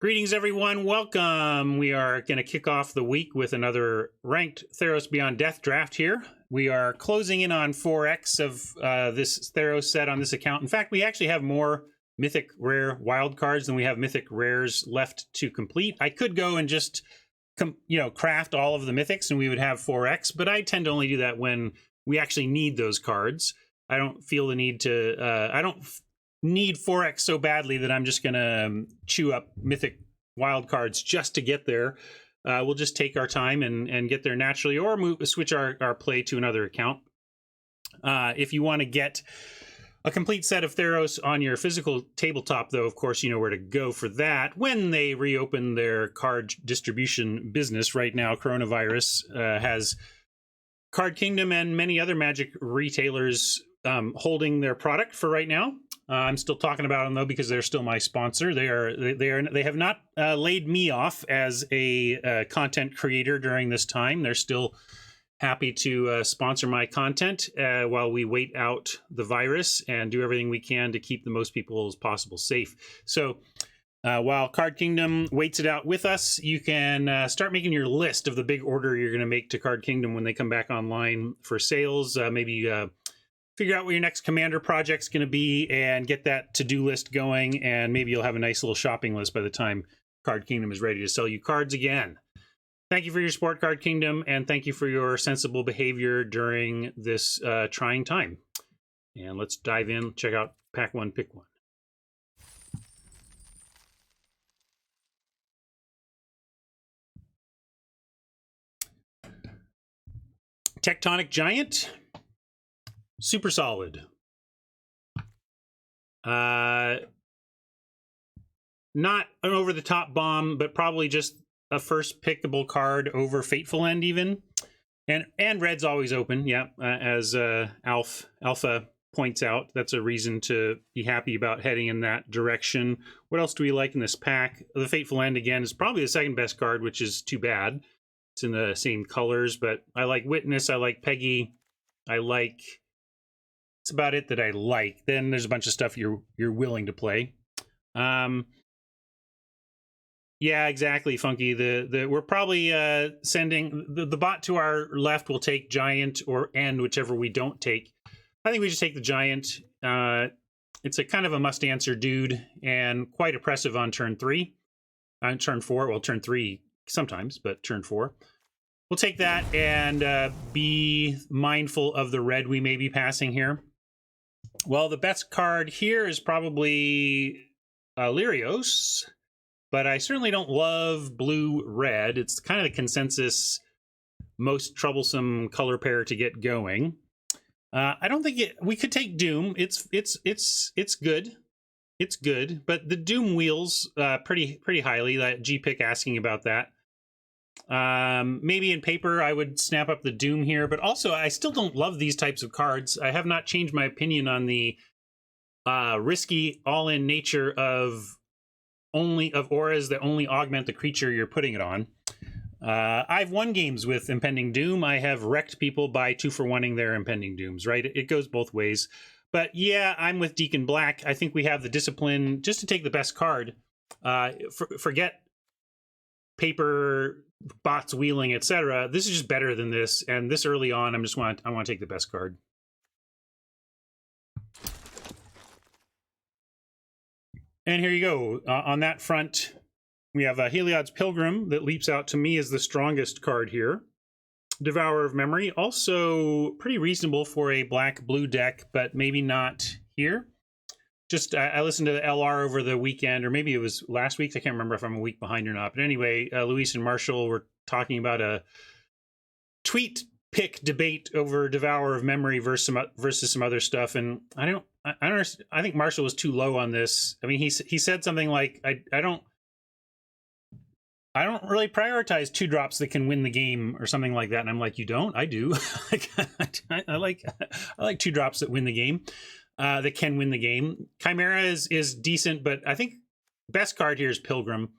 Greetings, everyone. Welcome. We are going to kick off the week with another ranked Theros Beyond Death draft here. We are closing in on 4x of this Theros set on this account. In fact, we actually have more mythic rare wild cards than we have mythic rares left to complete. I could go and just craft all of the mythics and we would have 4x, but I tend to only do that when we actually need those cards. I don't feel the need to, I don't need 4x so badly that I'm just going to chew up mythic wild cards just to get there. We'll just take our time and get there naturally, or switch our play to another account. If you want to get a complete set of Theros on your physical tabletop, though, of course, you know where to go for that. When they reopen their card distribution business right now, coronavirus has Card Kingdom and many other Magic retailers holding their product for right now. I'm still talking about them though because they're still my sponsor. They have not laid me off as a content creator during this time. They're still happy to sponsor my content while we wait out the virus and do everything we can to keep the most people as possible safe. So while Card Kingdom waits it out with us, you can start making your list of the big order you're going to make to Card Kingdom when they come back online for sales. Maybe figure out what your next commander project's going to be and get that to-do list going, and maybe you'll have a nice little shopping list by the time Card Kingdom is ready to sell you cards again. Thank you for your support, Card Kingdom, and thank you for your sensible behavior during this trying time. And let's dive in, check out Pack 1, Pick 1. Tectonic Giant. Super solid. Not an over-the-top bomb, but probably just a first pickable card over Fateful End even. And red's always open, yeah, as Alpha points out. That's a reason to be happy about heading in that direction. What else do we like in this pack? The Fateful End, again, is probably the second best card, which is too bad. It's in the same colors, but I like Witness, I like Peggy, I like... That's about it that I like. Then there's a bunch of stuff you're willing to play. Yeah, exactly, Funky. We're probably sending the bot to our left will take Giant or End, whichever we don't take. I think we just take the Giant. It's a kind of a must answer dude and quite oppressive on turn 3. On turn 4, well, turn 3 sometimes, but turn 4. We'll take that and be mindful of the red we may be passing here. Well, the best card here is probably Lyrios, but I certainly don't love blue-red. It's kind of the consensus most troublesome color pair to get going. I don't think we could take Doom. It's good. It's good, but the Doom wheels pretty highly. That G-Pick asking about that. Maybe in paper I would snap up the Doom here, but also I still don't love these types of cards. I have not changed my opinion on the risky all-in nature of auras that only augment the creature you're putting it on. I've won games with Impending Doom. I have wrecked people by 2-for-1ing their Impending Dooms, right? It goes both ways. But yeah, I'm with Deacon Black. I think we have the discipline just to take the best card. Forget paper, bots wheeling, etc. This is just better than this, and this early on I want to take the best card. And here you go. On that front, we have Heliod's Pilgrim that leaps out to me as the strongest card here. Devourer of Memory, also pretty reasonable for a black-blue deck, but maybe not here. Just, I listened to the LR over the weekend, or maybe it was last week. I can't remember if I'm a week behind or not. But anyway, Luis and Marshall were talking about a tweet pick debate over Devourer of Memory versus some other stuff. And I don't understand. I think Marshall was too low on this. I mean, he said something like, I don't really prioritize 2-drops that can win the game or something like that. And I'm like, you don't? I do. I like 2-drops that win the game. That can win the game. Chimera is decent, but I think best card here is Pilgrim,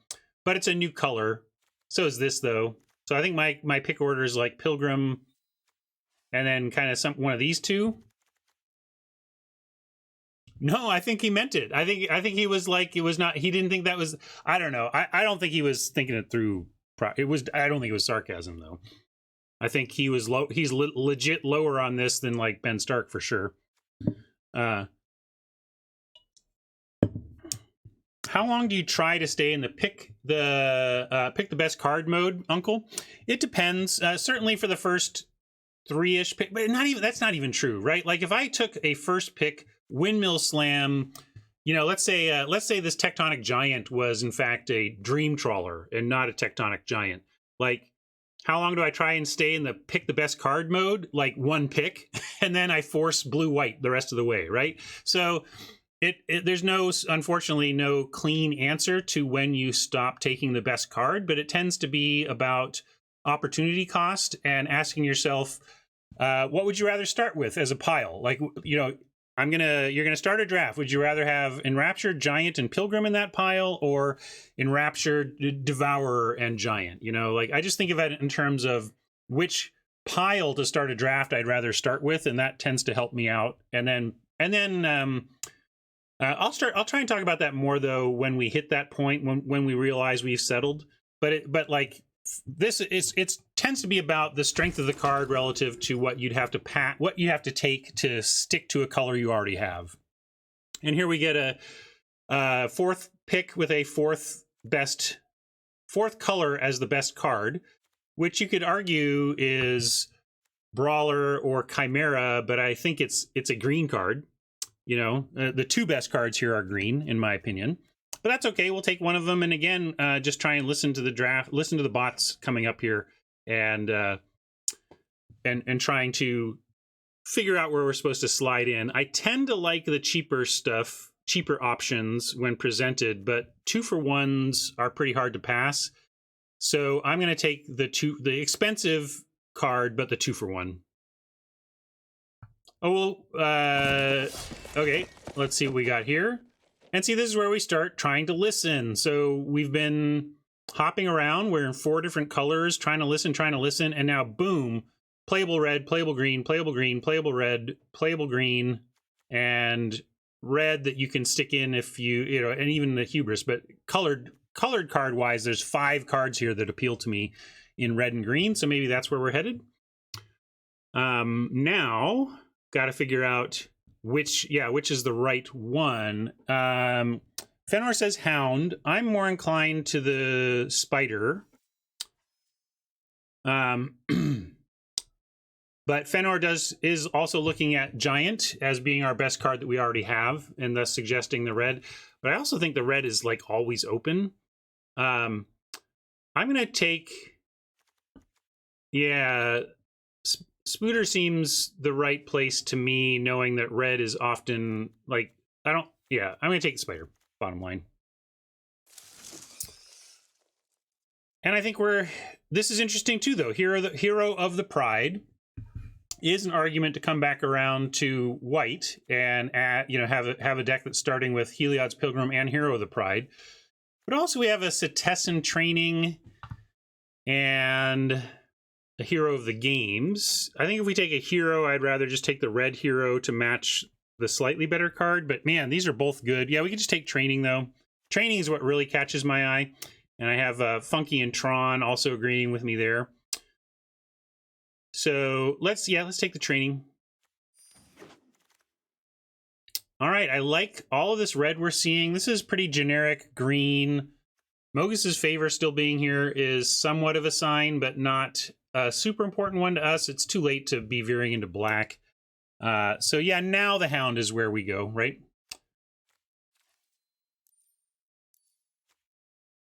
but it's a new color. So is this though. So I think my pick order is like Pilgrim, and then kind of one of these two. No, I think he meant it. I think he was like, it was not, he didn't think that was, I don't know. I don't think he was thinking it through. It was, I don't think it was sarcasm though. I think he was low. He's legit lower on this than like Ben Stark for sure. How long do you try to stay in the pick the best card mode, Uncle? It depends. Certainly for the first 3-ish pick, but not even, that's not even true, right? Like if I took a first pick windmill slam, you know, let's say this tectonic giant was in fact a dream trawler and not a tectonic giant. Like, how long do I try and stay in the pick the best card mode? Like 1 pick, and then I force blue-white the rest of the way, right? So there's unfortunately no clean answer to when you stop taking the best card, but it tends to be about opportunity cost and asking yourself, what would you rather start with as a pile? Like, you know, you're gonna start a draft. Would you rather have Enraptured, Giant, and Pilgrim in that pile, or Enraptured, Devourer, and Giant? You know, like I just think of it in terms of which pile to start a draft I'd rather start with, and that tends to help me out. And then I'll try and talk about that more though when we hit that point when we realize we've settled. But like this it tends to be about the strength of the card relative to what you'd have to what you have to take to stick to a color you already have. And here we get a 4th pick with a 4th color as the best card, which you could argue is Brawler or Chimera, but I think it's a green card. You know, the 2 best cards here are green, in my opinion. But that's okay. We'll take one of them. And again, just try and listen to the draft, listen to the bots coming up here, and trying to figure out where we're supposed to slide in. I tend to like the cheaper options when presented, but 2-for-1s are pretty hard to pass. So I'm going to take the expensive card, but the 2-for-1. Oh, well, okay, let's see what we got here. And see, this is where we start trying to listen. So we've been hopping around. We're in 4 different colors, trying to listen, and now boom, playable red, playable green, playable green, playable red, playable green, and red that you can stick in if you know, and even the hubris. But colored card wise, there's 5 cards here that appeal to me in red and green. So maybe that's where we're headed. Now, got to figure out which is the right one. Fenor says Hound. I'm more inclined to the Spider. But Fenor is also looking at Giant as being our best card that we already have, and thus suggesting the red. But I also think the red is like always open. I'm gonna take, Spooter seems the right place to me, knowing that red is often like, I'm gonna take the Spider, bottom line. And I think this is interesting too though. Hero of the Pride is an argument to come back around to white and have a deck that's starting with Heliod's Pilgrim and Hero of the Pride. But also we have a Setessan Training and a Hero of the Games. I think if we take a hero, I'd rather just take the red hero to match the slightly better card. But man, these are both good. Yeah, we could just take Training though. Training is what really catches my eye. And I have Funky and Tron also agreeing with me there. So let's take the Training. All right, I like all of this red we're seeing. This is pretty generic green. Mogus's Favor still being here is somewhat of a sign, but not a super important one to us. It's too late to be veering into black. So yeah, now the Hound is where we go, right?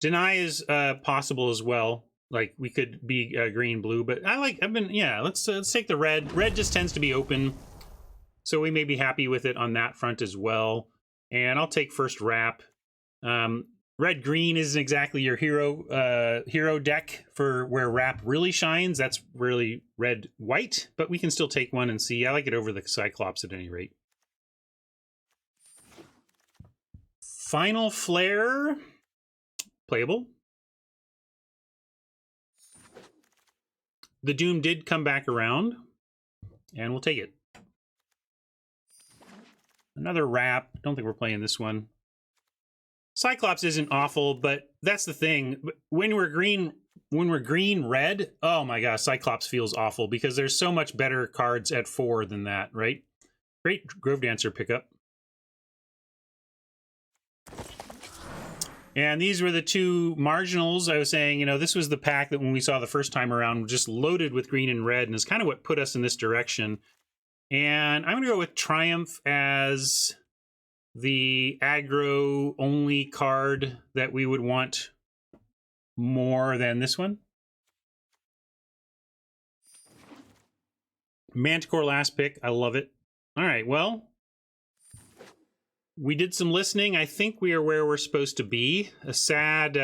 Deny is possible as well. Like we could be green, blue, but let's take the red. Red just tends to be open. So we may be happy with it on that front as well. And I'll take first wrap. Red green isn't exactly your hero deck for where wrap really shines. That's really red white, but we can still take one and see. I like it over the Cyclops at any rate. Final Flare, playable. The Doom did come back around, and we'll take it. Another wrap. Don't think we're playing this one. Cyclops isn't awful, but that's the thing. When we're green red, oh my gosh, Cyclops feels awful because there's so much better cards at 4 than that, right? Great Grove Dancer pickup. And these were the two marginals. I was saying, you know, this was the pack that when we saw the first time around, just loaded with green and red, and is kind of what put us in this direction. And I'm going to go with Triumph as the aggro only card that we would want more than this one. Manticore last pick. I love it. All right, well, we did some listening. I think we are where we're supposed to be. A sad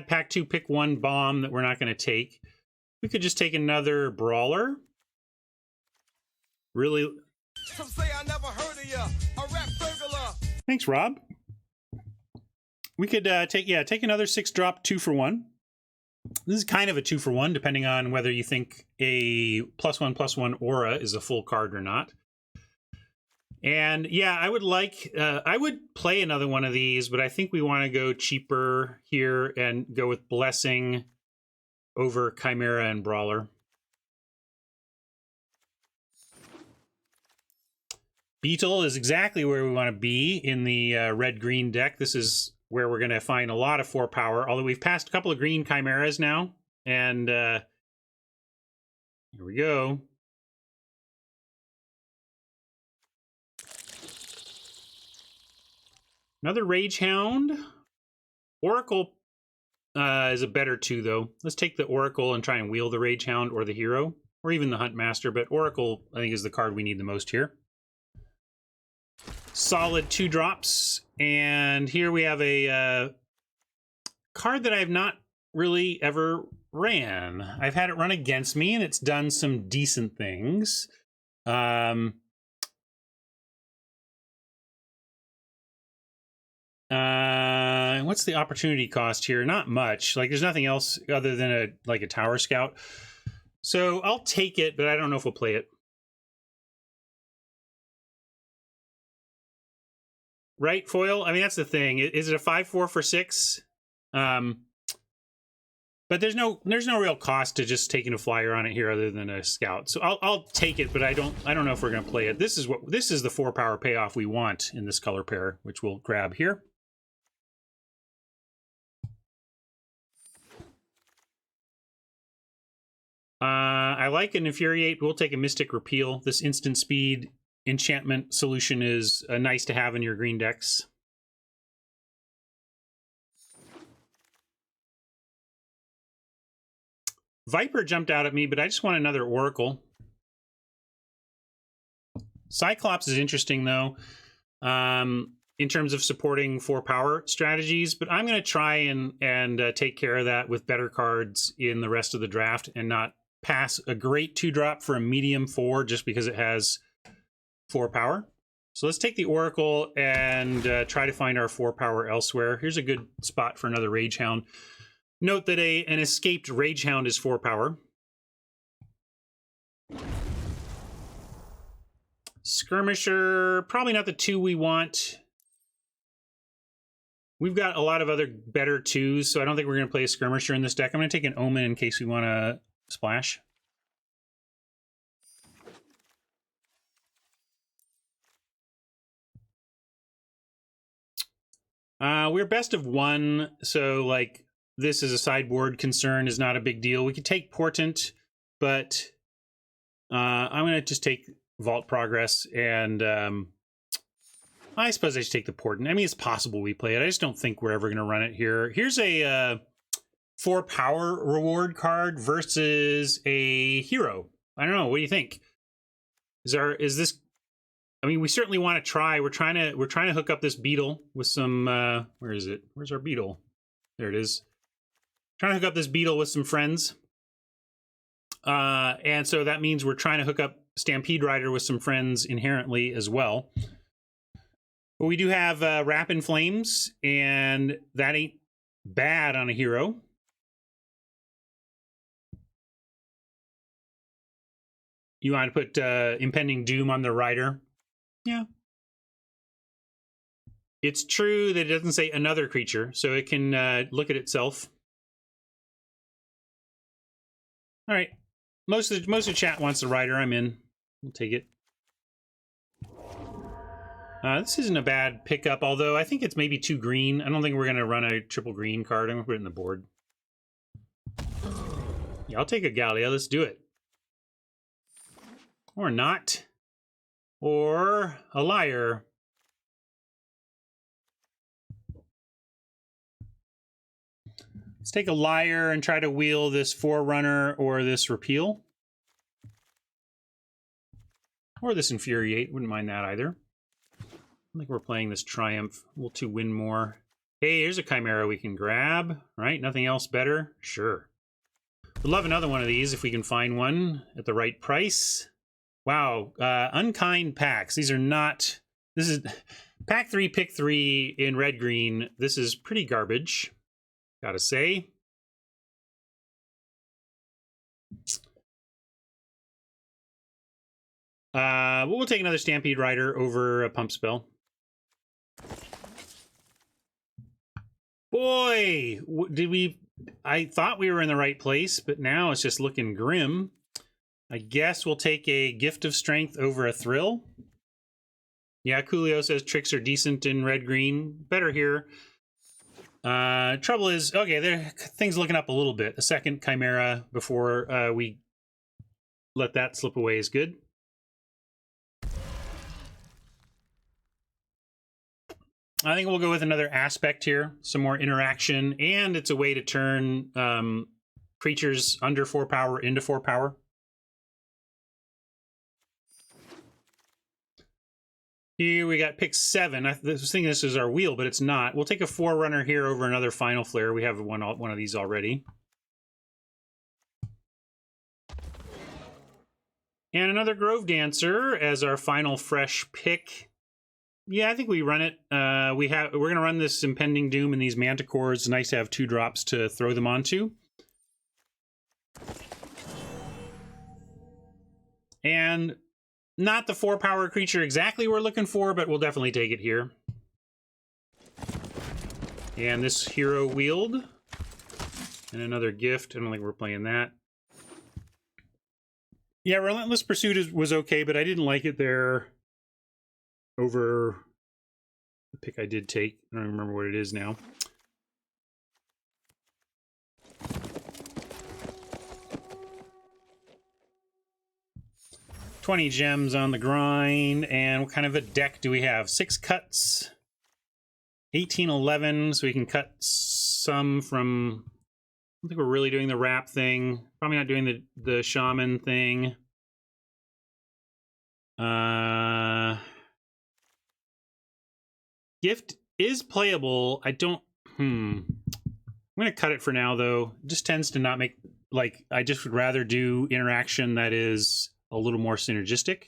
pack 2 pick 1 bomb that we're not going to take. We could just take another brawler. Really? Some say I never heard of ya. A rap burglar. Thanks, Rob. We could take another 6-drop 2-for-1. This is kind of a 2-for-1, depending on whether you think a +1/+1 aura is a full card or not. And yeah, I would play another one of these, but I think we want to go cheaper here and go with Blessing over Chimera and Brawler. Beetle is exactly where we want to be in the red-green deck. This is where we're going to find a lot of 4 power, although we've passed a couple of green Chimeras now. And here we go. Another Rage Hound. Oracle is a better 2, though. Let's take the Oracle and try and wheel the Rage Hound or the Hero, or even the Hunt Master, but Oracle, I think, is the card we need the most here. Solid 2 drops, and here we have a card that I have not really ever ran. I've had it run against me, and it's done some decent things. What's the opportunity cost here? Not much. Like, there's nothing else other than a Tower Scout. So I'll take it, but I don't know if we'll play it. Right, Foil? I mean, that's the thing. Is it a 5/4 for 6? But there's no real cost to just taking a flyer on it here other than a scout. So I'll take it, but I don't know if we're going to play it. This is the 4 power payoff we want in this color pair, which we'll grab here. I like an Infuriate. We'll take a Mystic Repeal. This instant speed enchantment solution is nice to have in your green decks. Viper jumped out at me, but I just want another Oracle. Cyclops is interesting, though, in terms of supporting 4 power strategies, but I'm going to try and take care of that with better cards in the rest of the draft and not pass a great 2-drop for a medium 4 just because it has 4 power. So let's take the Oracle and try to find our 4 power elsewhere. Here's a good spot for another Rage Hound. Note that an escaped Rage Hound is 4 power. Skirmisher, probably not the 2 we want. We've got a lot of other better 2s, so I don't think we're going to play a Skirmisher in this deck. I'm going to take an Omen in case we want to splash. We're best of 1, so like this is a sideboard concern is not a big deal. We could take Portent, but I'm going to just take Vault Progress, and I suppose I should take the Portent. I mean, it's possible we play it. I just don't think we're ever going to run it here. Here's a 4 power reward card versus a hero. I don't know. What do you think? Is this? I mean, we certainly want to try. We're trying to hook up this beetle with some. Where is it? Where's our beetle? There it is. Trying to hook up this beetle with some friends. And so that means we're trying to hook up Stampede Rider with some friends inherently as well. But we do have Wrap in Flames, and that ain't bad on a hero. You want to put Impending Doom on the Rider? Yeah. It's true that it doesn't say another creature, so it can look at itself. All right. Most of the chat wants the rider. I'm in. We'll take it. This isn't a bad pickup, although I think it's maybe too green. I don't think we're going to run a triple green card. I'm going to put it in the board. Yeah, I'll take a Gallia. Let's do it. Or not. Or a liar. Let's take a liar and try to wheel this Forerunner or this Repeal. Or this Infuriate. Wouldn't mind that either. I think we're playing this Triumph. We'll to win more. Hey, here's a Chimera we can grab, right? Nothing else better? Sure. Would love another one of these if we can find one at the right price. Wow, unkind packs. These are not... This is... Pack 3, pick 3 in red-green. This is pretty garbage, gotta say. We'll take another Stampede Rider over a Pump Spell. Boy, did we... I thought we were in the right place, but now it's just looking grim. I guess we'll take a Gift of Strength over a Thrill. Yeah, Coolio says tricks are decent in red-green. Better here. Trouble is, okay, things looking up a little bit. A second Chimera before we let that slip away is good. I think we'll go with another Aspect here. Some more interaction, and it's a way to turn creatures under 4 power into 4 power. Here we got pick 7. I was thinking this is our wheel, but it's not. We'll take a Forerunner here over another Final Flare. We have one of these already. And another Grove Dancer as our final fresh pick. Yeah, I think we run it. We're going to run this Impending Doom and these Manticores. It's nice to have 2 drops to throw them onto. And not the 4 power creature exactly we're looking for, but we'll definitely take it here. And this Hero Wield. And another gift. I don't think we're playing that. Yeah, Relentless Pursuit was okay, but I didn't like it there over the pick I did take. I don't remember what it is now. $20 gems on the grind, and what kind of a deck do we have? 6 cuts, 18, 11, so we can cut some from... I don't think we're really doing the wrap thing. Probably not doing the shaman thing. Gift is playable. I don't... I'm going to cut it for now, though. It just tends to not make... Like, I just would rather do interaction that is a little more synergistic.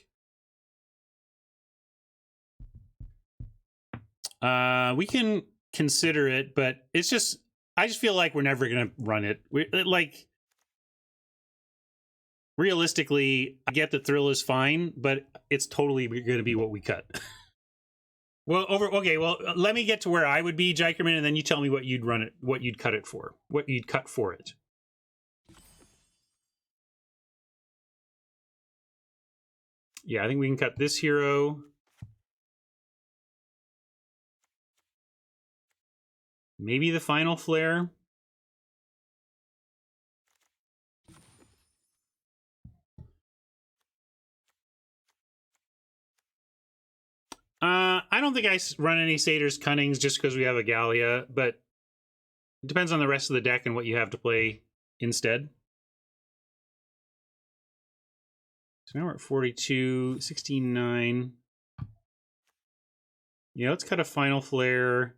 We can consider it, but it's just... I just feel like we're never going to run it. Like, realistically, I get that Thrill is fine, but it's totally going to be what we cut. Well, okay, well, let me get to where I would be, Jikerman, and then you tell me what you'd run it, what you'd cut it for, what you'd cut for it. Yeah, I think we can cut this hero. Maybe the Final Flare. I don't think I run any Satyr's Cunnings just because we have a Gallia, but it depends on the rest of the deck and what you have to play instead. So now we're at 42, 16-9. Yeah, let's cut a Final Flare.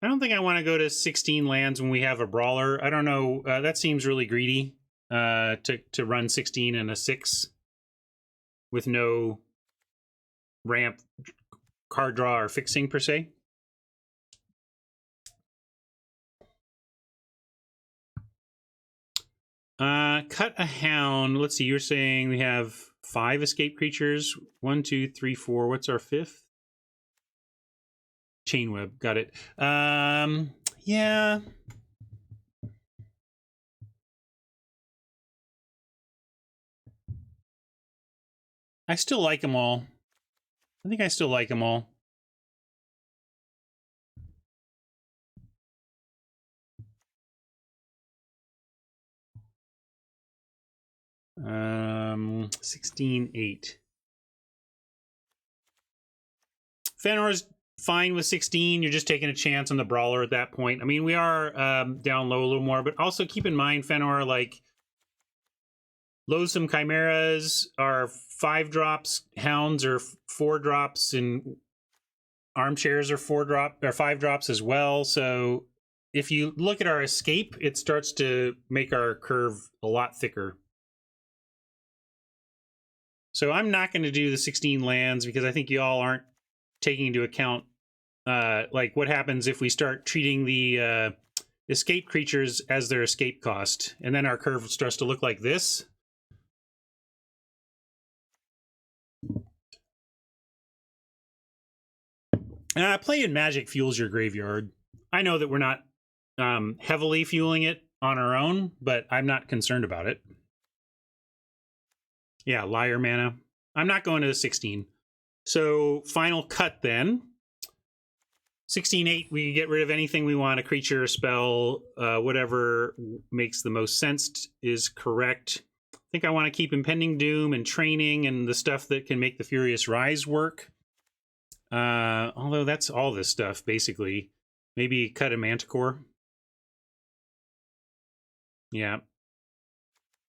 I don't think I want to go to 16 lands when we have a Brawler. I don't know. That seems really greedy to run 16 and a 6 with no ramp, card draw, or fixing per se. Cut a Hound. Let's see. You're saying we have 5 escape creatures. 1, 2, 3, 4. What's our 5th? Chain web, got it. Yeah. I still like them all. I think I still like them all. Um, 16-8. Fenor's fine with 16. You're just taking a chance on the brawler at that point. I mean, we are down low a little more, but also keep in mind, Fenor, like, loathsome chimeras are 5 drops, hounds are 4 drops, and armchairs are 5 drops as well. So if you look at our escape, it starts to make our curve a lot thicker. So I'm not going to do the 16 lands because I think you all aren't taking into account like what happens if we start treating the escape creatures as their escape cost, and then our curve starts to look like this. Playing Magic fuels your graveyard. I know that we're not heavily fueling it on our own, but I'm not concerned about it. Yeah, Liar mana. I'm not going to the 16. So final cut then. 16-8, we get rid of anything we want, a creature, a spell, whatever makes the most sense is correct. I think I want to keep Impending Doom and Training and the stuff that can make the Furious Rise work. Although that's all this stuff, basically. Maybe cut a Manticore. Yeah.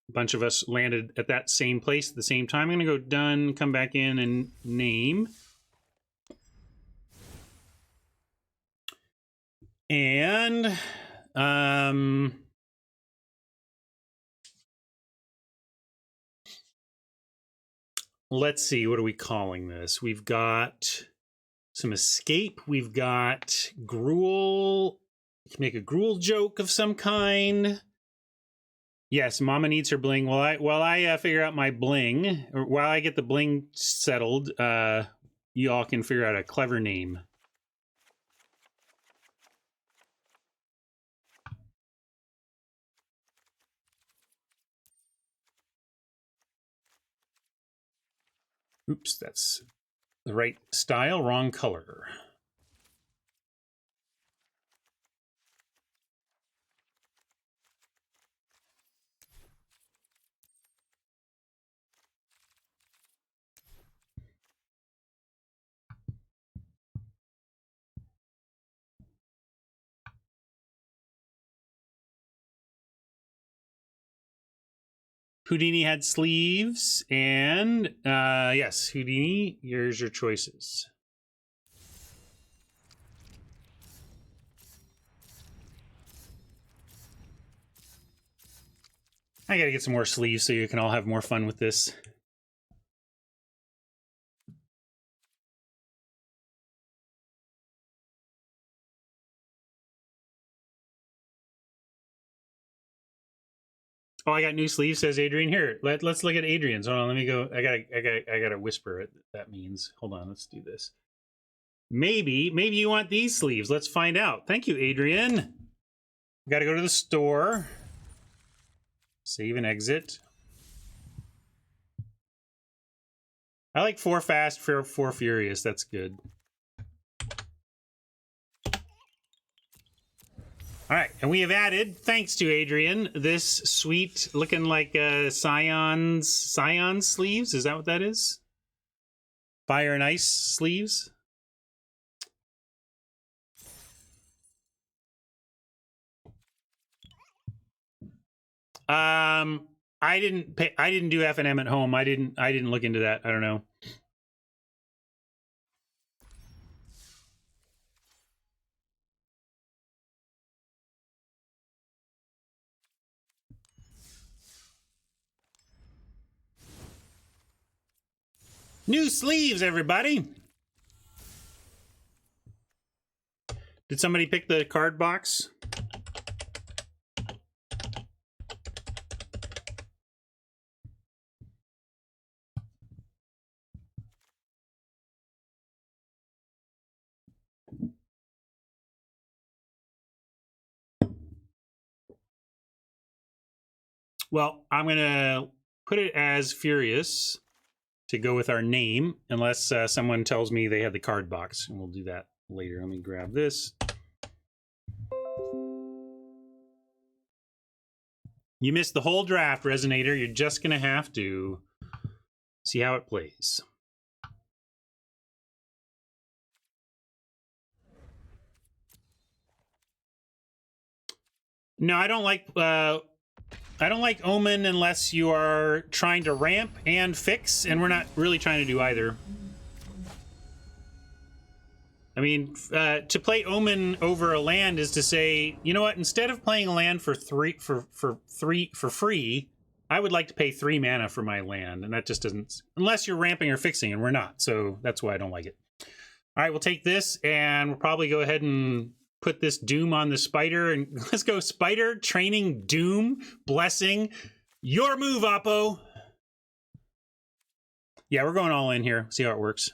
A bunch of us landed at that same place at the same time. I'm going to go done, come back in and name. And let's see, what are we calling this? We've got some escape. We've got gruel. You can make a gruel joke of some kind. Yes, Mama needs her bling. While I figure out my bling, or while I get the bling settled, you all can figure out a clever name. Oops, that's the right style, wrong color. Houdini had sleeves, and yes, Houdini, here's your choices. I gotta get some more sleeves so you can all have more fun with this. Oh, I got new sleeves, says Adrian. Here, let's look at Adrian's. Hold on, let me go. I gotta whisper it. That means. Hold on, let's do this. Maybe you want these sleeves. Let's find out. Thank you, Adrian. Got to go to the store. Save and exit. I like 4 fast, 4 furious. That's good. All right, and we have added, thanks to Adrian, this sweet looking like Scion sleeves. Is that what that is? Fire and Ice sleeves. I didn't do F&M at home. I didn't look into that. I don't know. New sleeves, everybody. Did somebody pick the card box? Well, I'm going to put it as Furious to go with our name, unless someone tells me they had the card box, and we'll do that later. Let me grab this. You missed the whole draft, Resonator. You're just going to have to see how it plays. No, I don't like Omen unless you are trying to ramp and fix, and we're not really trying to do either. I mean, to play Omen over a land is to say, you know what? Instead of playing a land for free, I would like to pay 3 mana for my land, and that just doesn't. Unless you're ramping or fixing, and we're not, so that's why I don't like it. All right, we'll take this, and we'll probably go ahead and put this Doom on the Spider, and let's go Spider, Training, Doom, Blessing. Your move, Oppo. Yeah, we're going all in here. See how it works.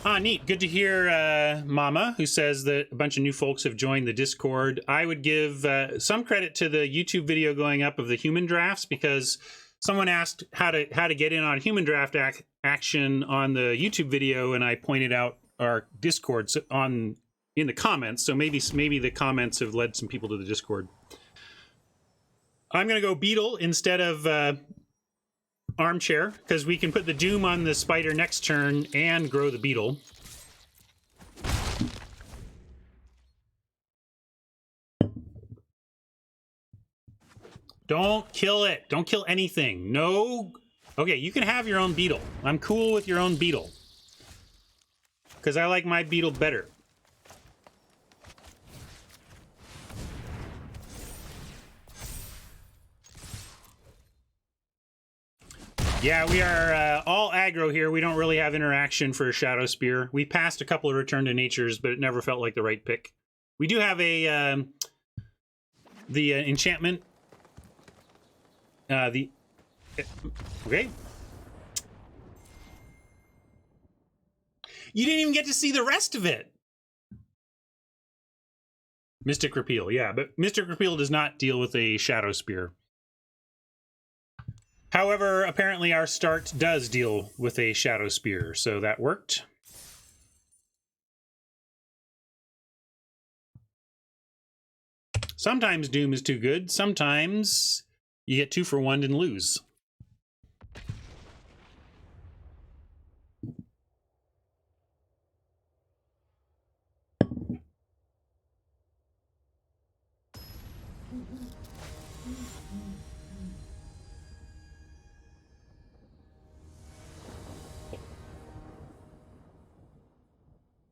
Ah, neat. Good to hear, Mama, who says that a bunch of new folks have joined the Discord. I would give some credit to the YouTube video going up of the human drafts, because someone asked how to get in on human draft action on the YouTube video, and I pointed out our Discord in the comments. So maybe the comments have led some people to the Discord. I'm going to go Beetle instead of Armchair, because we can put the Doom on the Spider next turn and grow the Beetle. Don't kill it. Don't kill anything. No. Okay, you can have your own Beetle. I'm cool with your own Beetle, because I like my Beetle better. Yeah, we are all aggro here. We don't really have interaction for a Shadow Spear. We passed a couple of Return to Natures, but it never felt like the right pick. We do have a the enchantment. Okay. You didn't even get to see the rest of it. Mystic Repeal, yeah, but Mystic Repeal does not deal with a Shadow Spear. However, apparently our start does deal with a Shadow Spear, so that worked. Sometimes Doom is too good. Sometimes you get 2 for 1 and lose.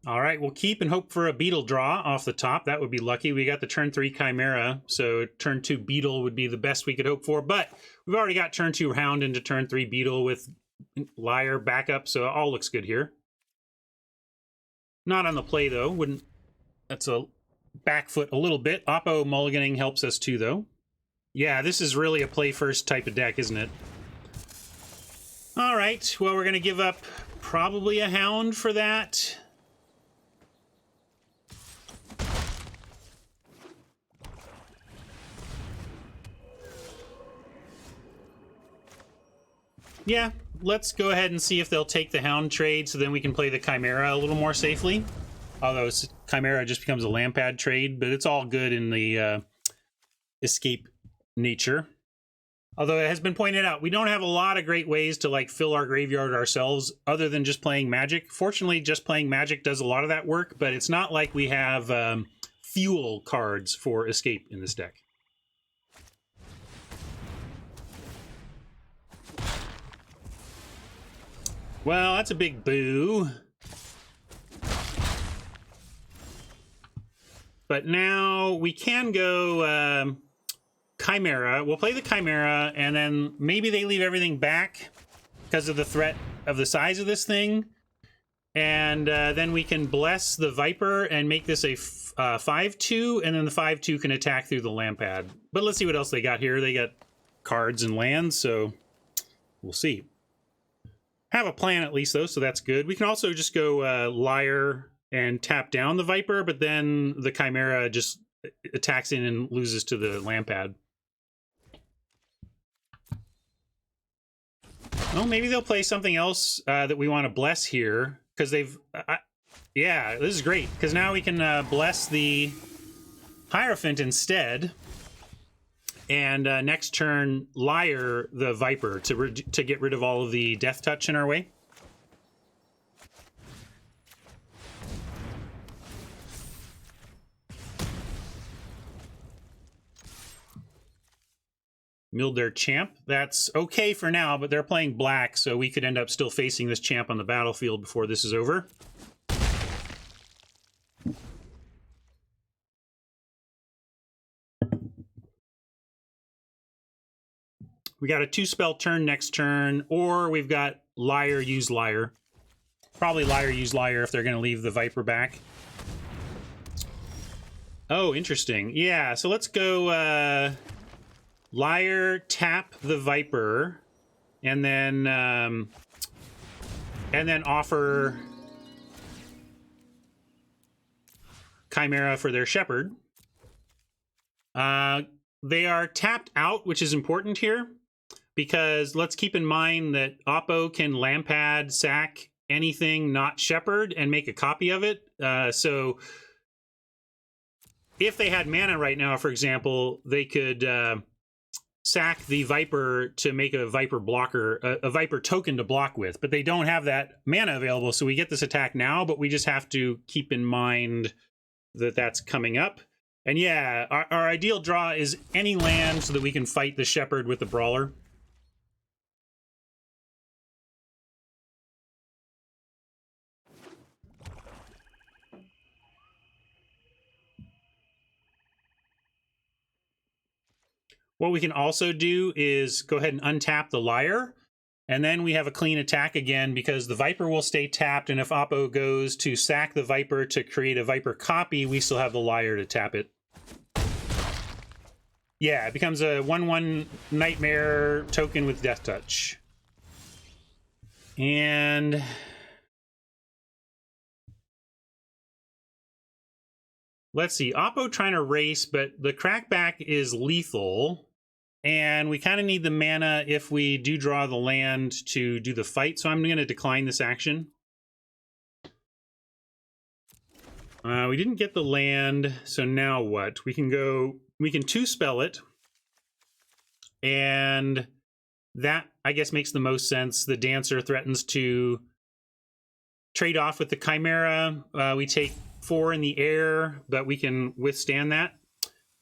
All right, we'll keep and hope for a Beetle draw off the top. That would be lucky. We got the turn 3 Chimera, so turn 2 Beetle would be the best we could hope for. But we've already got turn 2 Hound into turn 3 Beetle with Liar backup, so it all looks good here. Not on the play, though. Wouldn't. That's a back foot a little bit. Oppo mulliganing helps us, too, though. Yeah, this is really a play first type of deck, isn't it? All right, well, we're going to give up probably a Hound for that. Yeah, let's go ahead and see if they'll take the Hound trade, so then we can play the Chimera a little more safely. Although Chimera just becomes a Lampad trade, but it's all good in the escape nature. Although it has been pointed out, we don't have a lot of great ways to like fill our graveyard ourselves other than just playing Magic. Fortunately, just playing Magic does a lot of that work, but it's not like we have fuel cards for escape in this deck. Well, that's a big boo. But now we can go Chimera. We'll play the Chimera, and then maybe they leave everything back because of the threat of the size of this thing. And then we can bless the Viper and make this a 5-2, and then the 5-2 can attack through the Lampad. But let's see what else they got here. They got cards and lands, so we'll see. Have a plan at least, though, so that's good. We can also just go Liar and tap down the Viper, but then the Chimera just attacks in and loses to the land pad. Well, maybe they'll play something else that we want to bless here, because they've... yeah, this is great, because now we can bless the Hierophant instead, and next turn Liar the Viper to get rid of all of the death touch in our way. Milled their champ. That's okay for now, but they're playing black, so we could end up still facing this champ on the battlefield before this is over. We got a 2-spell turn next turn, or we've got Liar, use Liar. Probably Liar, use Liar if they're going to leave the Viper back. Oh, interesting. Yeah, so let's go Liar, tap the Viper, and then offer Chimera for their Shepherd. They are tapped out, which is important here, because let's keep in mind that Oppo can Lampad, sack anything not Shepherd, and make a copy of it. So if they had mana right now, for example, they could sack the Viper to make a Viper blocker, a Viper token to block with, but they don't have that mana available, so we get this attack now, but we just have to keep in mind that that's coming up. And yeah, our ideal draw is any land so that we can fight the Shepherd with the Brawler. What we can also do is go ahead and untap the Liar, and then we have a clean attack again because the Viper will stay tapped, and if Oppo goes to sack the Viper to create a Viper copy, we still have the Liar to tap it. Yeah, it becomes a 1/1 Nightmare token with Death Touch. And... let's see, Oppo trying to race, but the Crackback is lethal. And we kind of need the mana if we do draw the land to do the fight, so I'm going to decline this action. We didn't get the land, so now what? We can 2-spell it, and that, I guess, makes the most sense. The Dancer threatens to trade off with the Chimera. We take 4 in the air, but we can withstand that.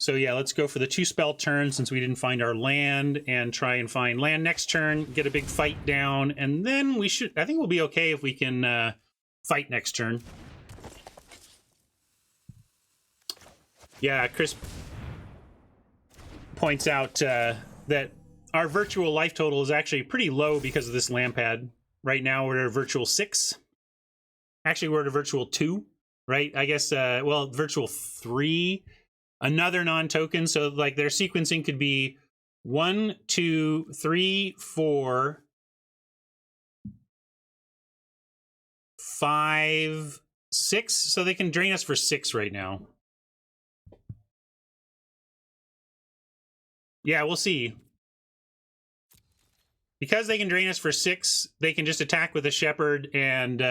So yeah, let's go for the 2-spell turn since we didn't find our land, and try and find land next turn, get a big fight down, and then we should... I think we'll be okay if we can fight next turn. Yeah, Chris points out that our virtual life total is actually pretty low because of this Lampad. Right now we're at a virtual 6. Actually, we're at a virtual 2, right? I guess, well, virtual 3. Another non-token, so like their sequencing could be 1, 2, 3, 4, 5, 6. So they can drain us for 6 right now. Yeah, we'll see. Because they can drain us for 6, they can just attack with a Shepherd, and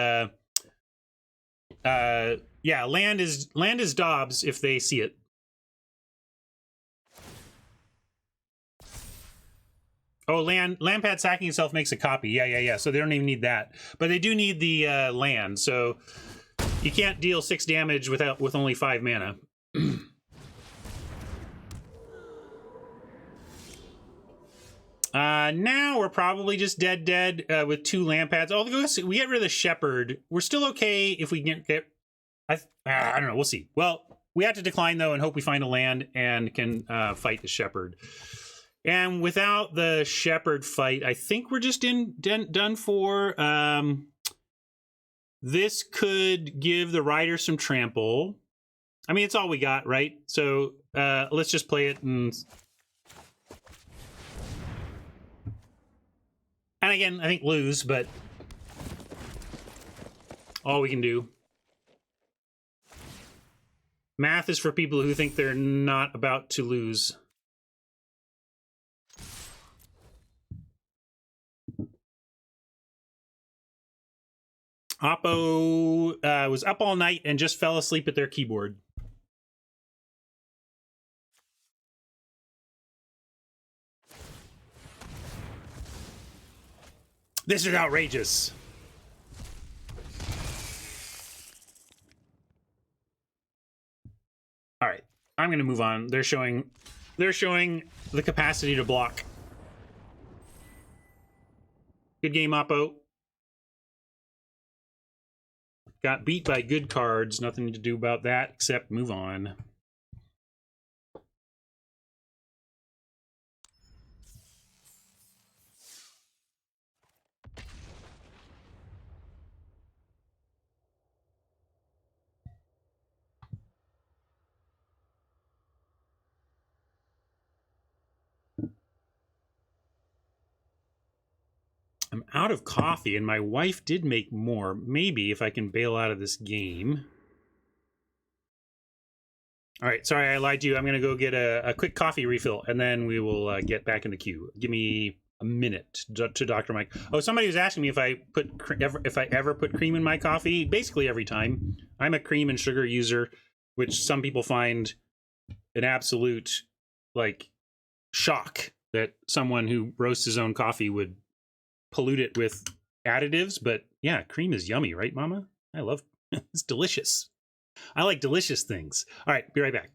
yeah, land is Dobbs if they see it. Oh, Lampad sacking itself makes a copy. Yeah. So they don't even need that. But they do need the land. So you can't deal 6 damage with only 5 mana. Now we're probably just dead with 2 Lampads. Oh, we get rid of the Shepherd. We're still okay if we get... I don't know. We'll see. Well, we have to decline, though, and hope we find a land and can fight the Shepherd. And without the Shepherd fight, I think we're just done for. This could give the Rider some trample. I mean, it's all we got, right? So let's just play it and... And again, I think lose, but all we can do. Math is for people who think they're not about to lose. Oppo was up all night and just fell asleep at their keyboard. This is outrageous. All right, I'm going to move on. They're showing the capacity to block. Good game, Oppo. Got beat by good cards. Nothing to do about that except move on. I'm out of coffee, and my wife did make more. Maybe if I can bail out of this game. All right, sorry, I lied to you. I'm going to go get a quick coffee refill, and then we will get back in the queue. Give me a minute to Dr. Mike. Oh, somebody was asking me if I ever put cream in my coffee. Basically every time. I'm a cream and sugar user, which some people find an absolute, like, shock that someone who roasts his own coffee would pollute it with additives. But yeah, cream is yummy, right, Mama? I love it's delicious. I like delicious things. All right, be right back.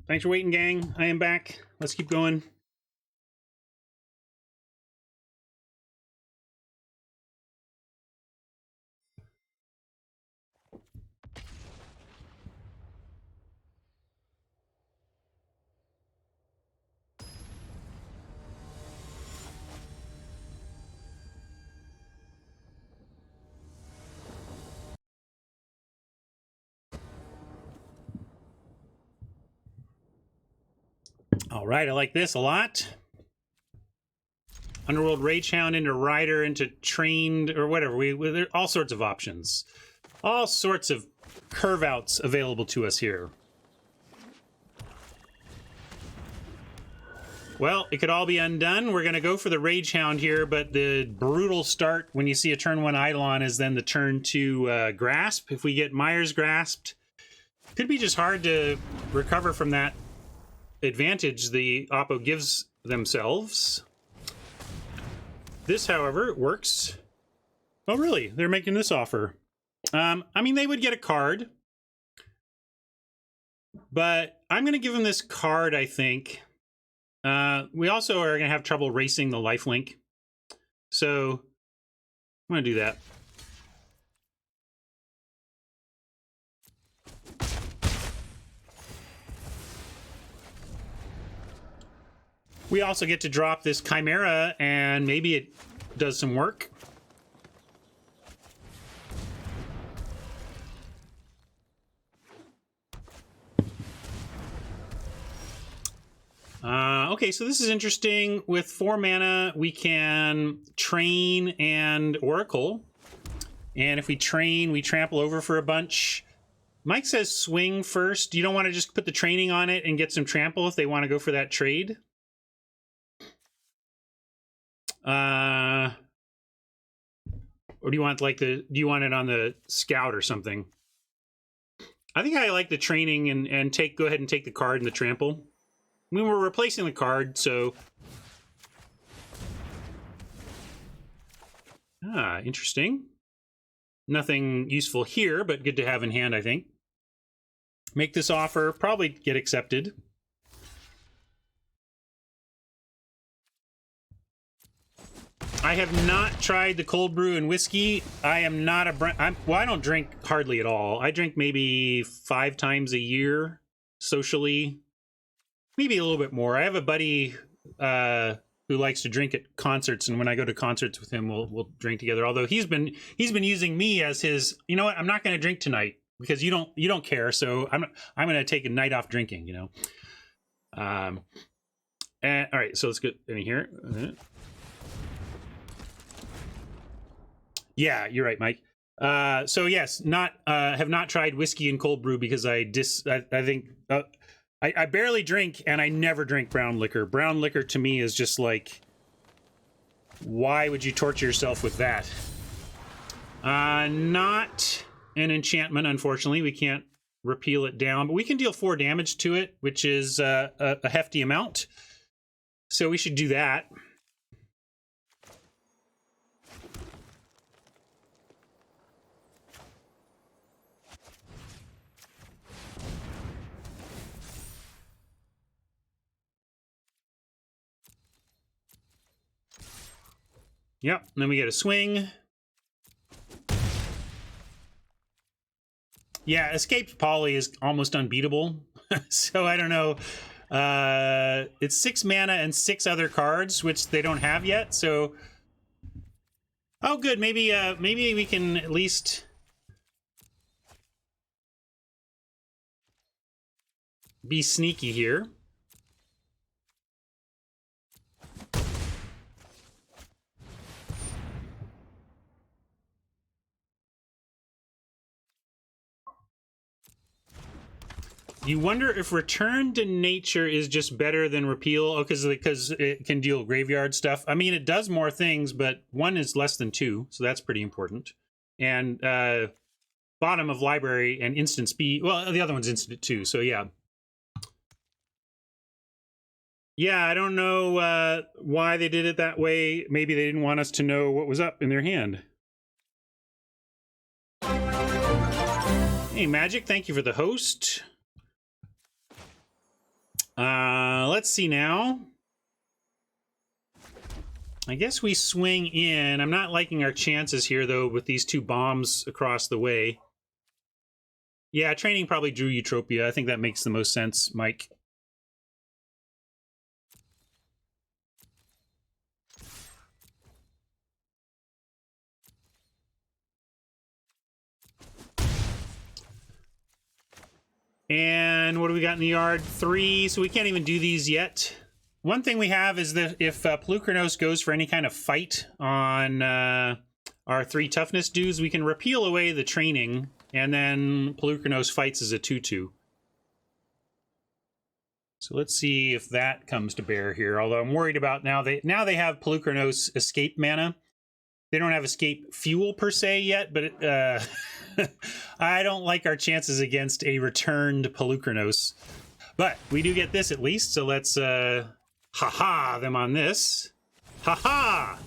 Thanks for waiting, gang. I am back. Let's keep going. All right, I like this a lot. Underworld Rage Hound into Rider into Trained or whatever. There are all sorts of options. All sorts of curve outs available to us here. Well, it could all be undone. We're going to go for the Rage Hound here, but the brutal start when you see a turn 1 Eidolon is then the turn 2 Grasp. If we get Myers Grasped, could be just hard to recover from that advantage the Oppo gives themselves. This, however, works. Oh, really? They're making this offer. I mean, they would get a card, but I'm going to give them this card, I think. We also are going to have trouble racing the lifelink, so I'm going to do that. We also get to drop this Chimera, and maybe it does some work. Okay, so this is interesting. With 4 mana, we can train and Oracle. And if we train, we trample over for a bunch. Mike says swing first. You don't want to just put the training on it and get some trample if they want to go for that trade. Or do you want like do you want it on the scout or something? I think I like the training and go ahead and take the card and the trample. I mean, we're replacing the card, so... Interesting. Nothing useful here, but good to have in hand, I think. Make this offer, probably get accepted. I have not tried the cold brew and whiskey. I am not a... well, I don't drink hardly at all. I drink maybe 5 times a year, socially. Maybe a little bit more. I have a buddy who likes to drink at concerts, and when I go to concerts with him, we'll drink together. Although he's been using me as his, you know what, I'm not going to drink tonight because you don't care, so I'm going to take a night off drinking, you know. And all right, so let's get in here. Yeah, you're right, Mike. So yes, have not tried whiskey and cold brew because I think. I barely drink, and I never drink brown liquor. Brown liquor to me is just like, why would you torture yourself with that? Not an enchantment, unfortunately. We can't repeal it down, but we can deal 4 damage to it, which is a hefty amount. So we should do that. Yep, then we get a swing. Yeah, Escaped Poly is almost unbeatable. So I don't know. It's 6 mana and 6 other cards, which they don't have yet. So, oh, good. Maybe we can at least be sneaky here. You wonder if Return to Nature is just better than Repeal? Oh, because it can deal graveyard stuff. I mean, it does more things, but 1 is less than 2, so that's pretty important. And bottom of library and instant speed. Well, the other one's instant too, so yeah. Yeah, I don't know why they did it that way. Maybe they didn't want us to know what was up in their hand. Hey, Magic, thank you for the host. Let's see now. I guess we swing in. I'm not liking our chances here, though, with these 2 bombs across the way. Yeah, training probably drew Utopia. I think that makes the most sense, Mike. And what do we got in the yard? 3, so we can't even do these yet. One thing we have is that if Pelucranos goes for any kind of fight on our 3 toughness dudes, we can repeal away the training, and then Pelucranos fights as a 2/2. So let's see if that comes to bear here, although I'm worried about now they have Pelucranos escape mana. They don't have escape fuel per se yet, but I don't like our chances against a returned Pelucranos. But we do get this at least, so let's ha-ha them on this. Ha-ha!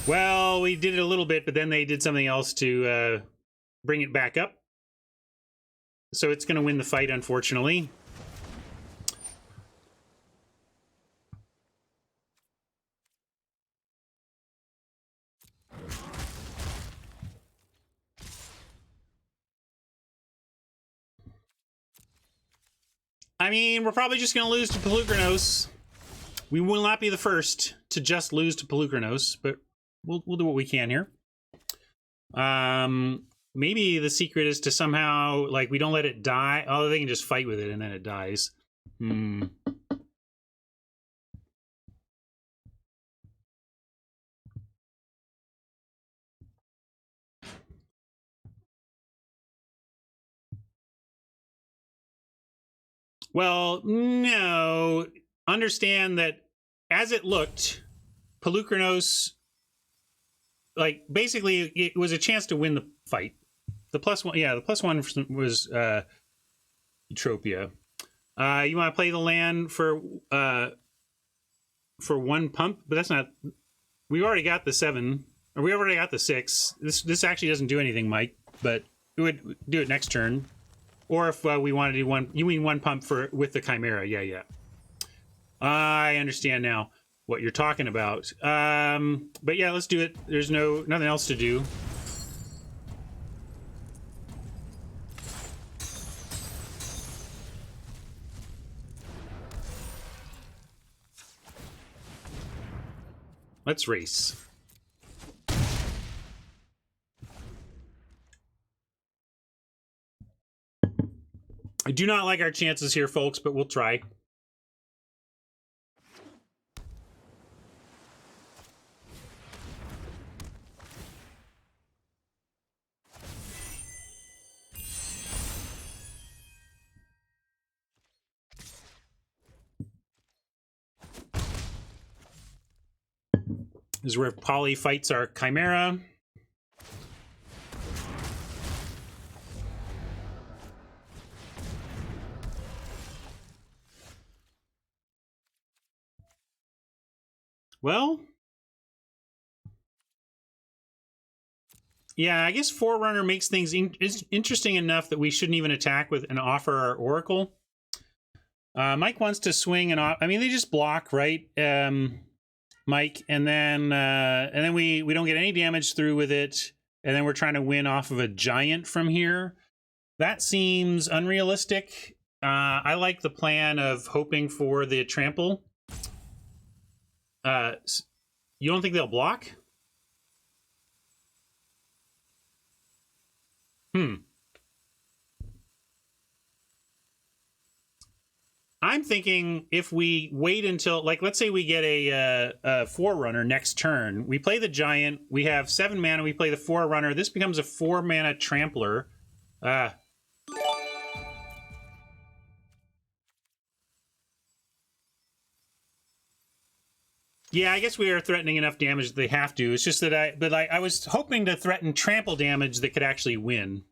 Well, we did it a little bit, but then they did something else to bring it back up. So it's going to win the fight, unfortunately. I mean, we're probably just going to lose to Pelucranos. We will not be the first to just lose to Pelucranos, but we'll do what we can here. Maybe the secret is to somehow, like, we don't let it die. Oh, they can just fight with it and then it dies. Well, no. Understand that as it looked, Pelucranos, like, basically, it was a chance to win the fight. The +1, yeah, the +1 was Utopia. You want to play the land for 1 pump, but that's not. We already got the 7, or we already got the 6. This actually doesn't do anything, Mike. But we would do it next turn, or if we want to do one. You mean 1 pump with the Chimera? Yeah. I understand now what you're talking about. But yeah, let's do it. There's nothing else to do. Let's race. I do not like our chances here, folks, but we'll try. This is where Polly fights our Chimera. Well, yeah, I guess Forerunner makes things interesting enough that we shouldn't even attack with and offer our Oracle. Mike wants to swing and I mean, they just block, right? Mike, and then we don't get any damage through with it, and then we're trying to win off of a giant from here. That seems unrealistic. I like the plan of hoping for the trample. You don't think they'll block? I'm thinking if we wait until, like, let's say we get a Forerunner next turn. We play the Giant. We have 7 mana. We play the Forerunner. This becomes a 4-mana Trampler. Yeah, I guess we are threatening enough damage that they have to. It's just that I was hoping to threaten trample damage that could actually win.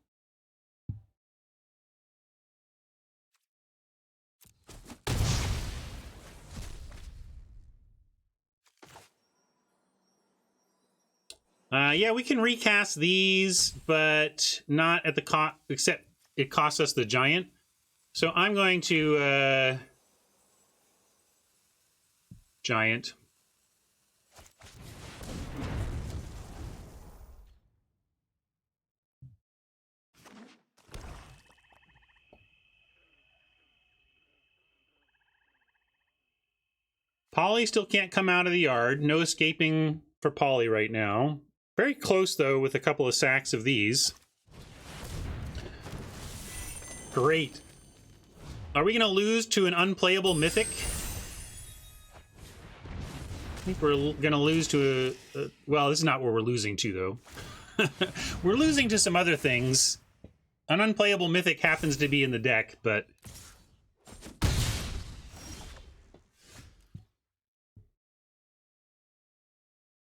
Yeah, we can recast these, but not at the cost, except it costs us the Giant. So I'm going to Giant. Polly still can't come out of the yard. No escaping for Polly right now. Very close, though, with a couple of sacks of these. Great. Are we going to lose to an unplayable Mythic? I think we're going to lose to a... Well, this is not where we're losing to, though. We're losing to some other things. An unplayable Mythic happens to be in the deck, but...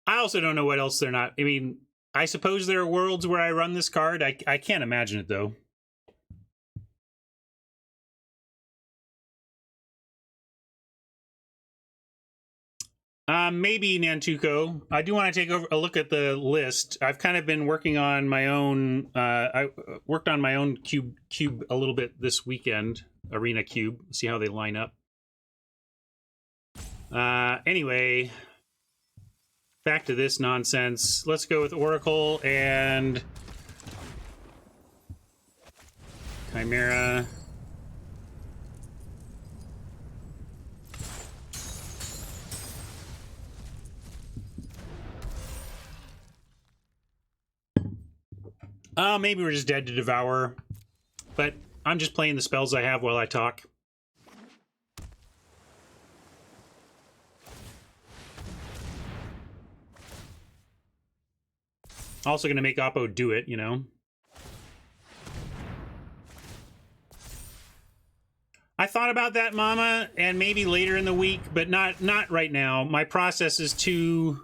I also don't know what else they're not... I mean, I suppose there are worlds where I run this card. I can't imagine it, though. Maybe Nantuko. I do want to take a look at the list. I've kind of been working on my own... I worked on my own cube a little bit this weekend. Arena Cube. See how they line up. Anyway... Back to this nonsense. Let's go with Oracle and Chimera. Maybe we're just dead to devour. But I'm just playing the spells I have while I talk. Also going to make Oppo do it, you know. I thought about that, Mama, and maybe later in the week, but not right now. My process is too...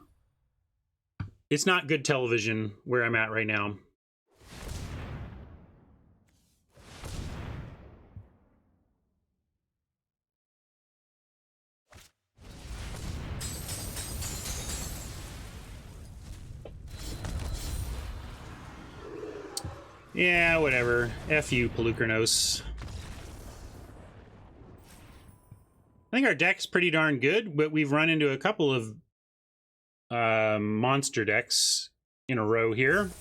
It's not good television where I'm at right now. Yeah, whatever. F you, Pelucranos. I think our deck's pretty darn good, but we've run into a couple of monster decks in a row here.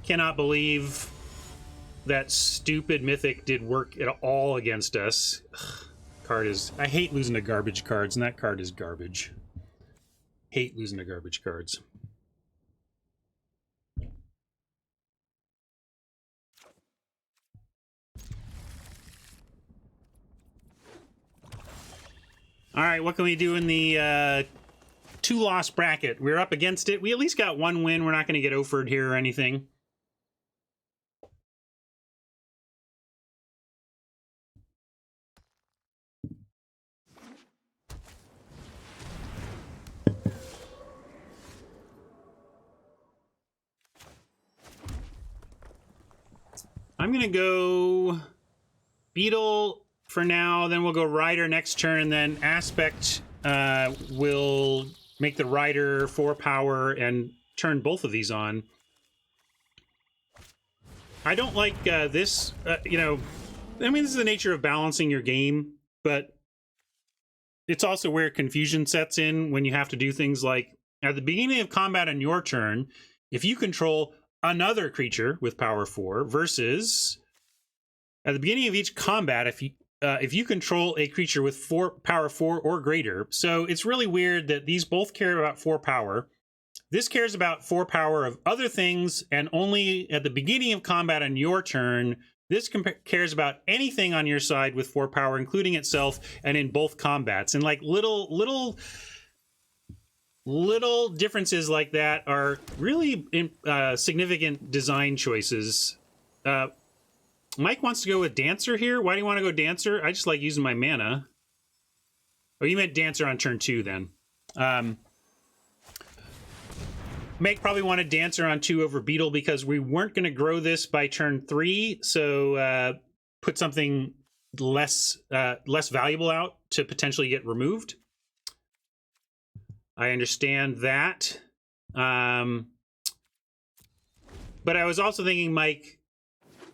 Cannot believe that stupid Mythic did work at all against us. Ugh, card is... I hate losing to garbage cards, and that card is garbage. Hate losing to garbage cards. All right, what can we do in the two-loss bracket? We're up against it. We at least got one win. We're not going to get offered here or anything. I'm going to go Beetle for now, then we'll go Rider next turn, and then Aspect will make the Rider 4 power and turn both of these on. I don't like this, you know, I mean, this is the nature of balancing your game, but it's also where confusion sets in when you have to do things like, at the beginning of combat on your turn, if you control another creature with power 4 versus at the beginning of each combat, if you control a creature with power 4 or greater. So it's really weird that these both care about 4 power. This cares about 4 power of other things, and only at the beginning of combat on your turn. This cares about anything on your side with 4 power, including itself, and in both combats. And like little differences like that are really significant design choices. Mike wants to go with Dancer here. Why do you want to go Dancer? I just like using my mana. Oh, you meant Dancer on turn 2 then. Mike probably wanted Dancer on 2 over Beetle because we weren't going to grow this by turn 3. So put something less valuable out to potentially get removed. I understand that. But I was also thinking, Mike,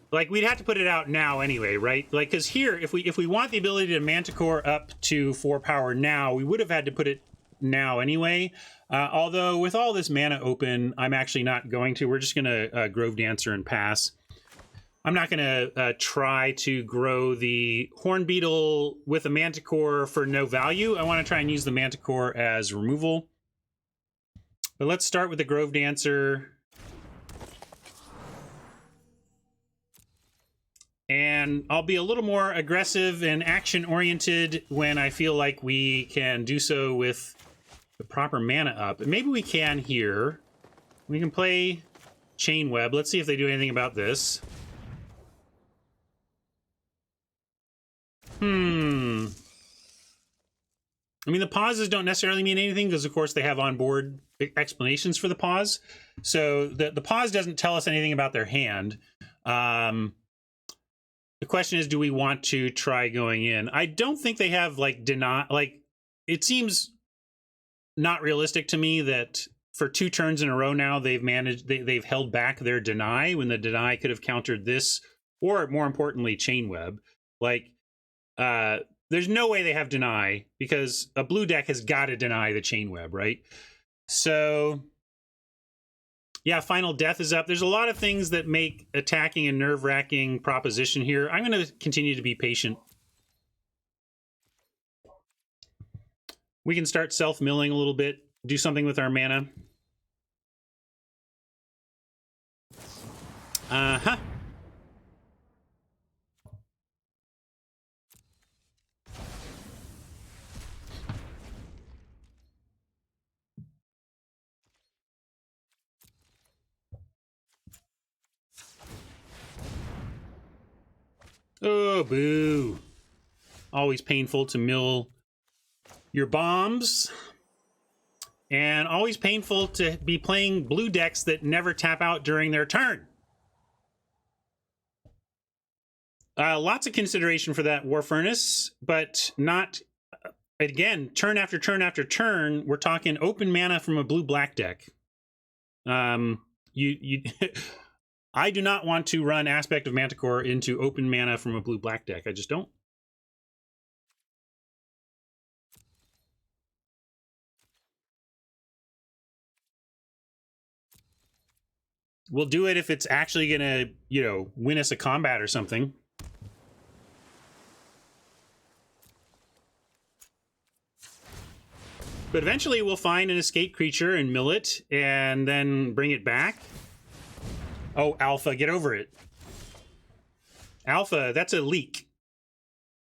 like, we'd have to put it out now anyway, right? Like, because here, if we want the ability to Manticore up to 4 power now, we would have had to put it now anyway. Although, with all this mana open, I'm actually not going to. We're just going to Grove Dancer and pass. I'm not going to try to grow the Horn Beetle with a Manticore for no value. I want to try and use the Manticore as removal. But let's start with the Grove Dancer. And I'll be a little more aggressive and action-oriented when I feel like we can do so with the proper mana up. And maybe we can here. We can play Chain Web. Let's see if they do anything about this. I mean, the pauses don't necessarily mean anything because, of course, they have onboard explanations for the pause. So the pause doesn't tell us anything about their hand. The question is, do we want to try going in? I don't think they have, like, deny... Like, it seems not realistic to me that for 2 turns in a row now, they've held back their deny when the deny could have countered this, or more importantly, Chain Web. Like, there's no way they have deny, because a blue deck has got to deny the Chain Web, right? So... yeah, Final Death is up. There's a lot of things that make attacking a nerve-wracking proposition here. I'm going to continue to be patient. We can start self-milling a little bit, do something with our mana. Uh-huh. Oh, boo. Always painful to mill your bombs. And always painful to be playing blue decks that never tap out during their turn. Lots of consideration for that War Furnace, but not, again, turn after turn after turn, we're talking open mana from a blue-black deck. I do not want to run Aspect of Manticore into open mana from a blue-black deck. I just don't. We'll do it if it's actually going to, you know, win us a combat or something. But eventually we'll find an escape creature and mill it and then bring it back. Oh, Alpha, get over it. Alpha, that's a leak.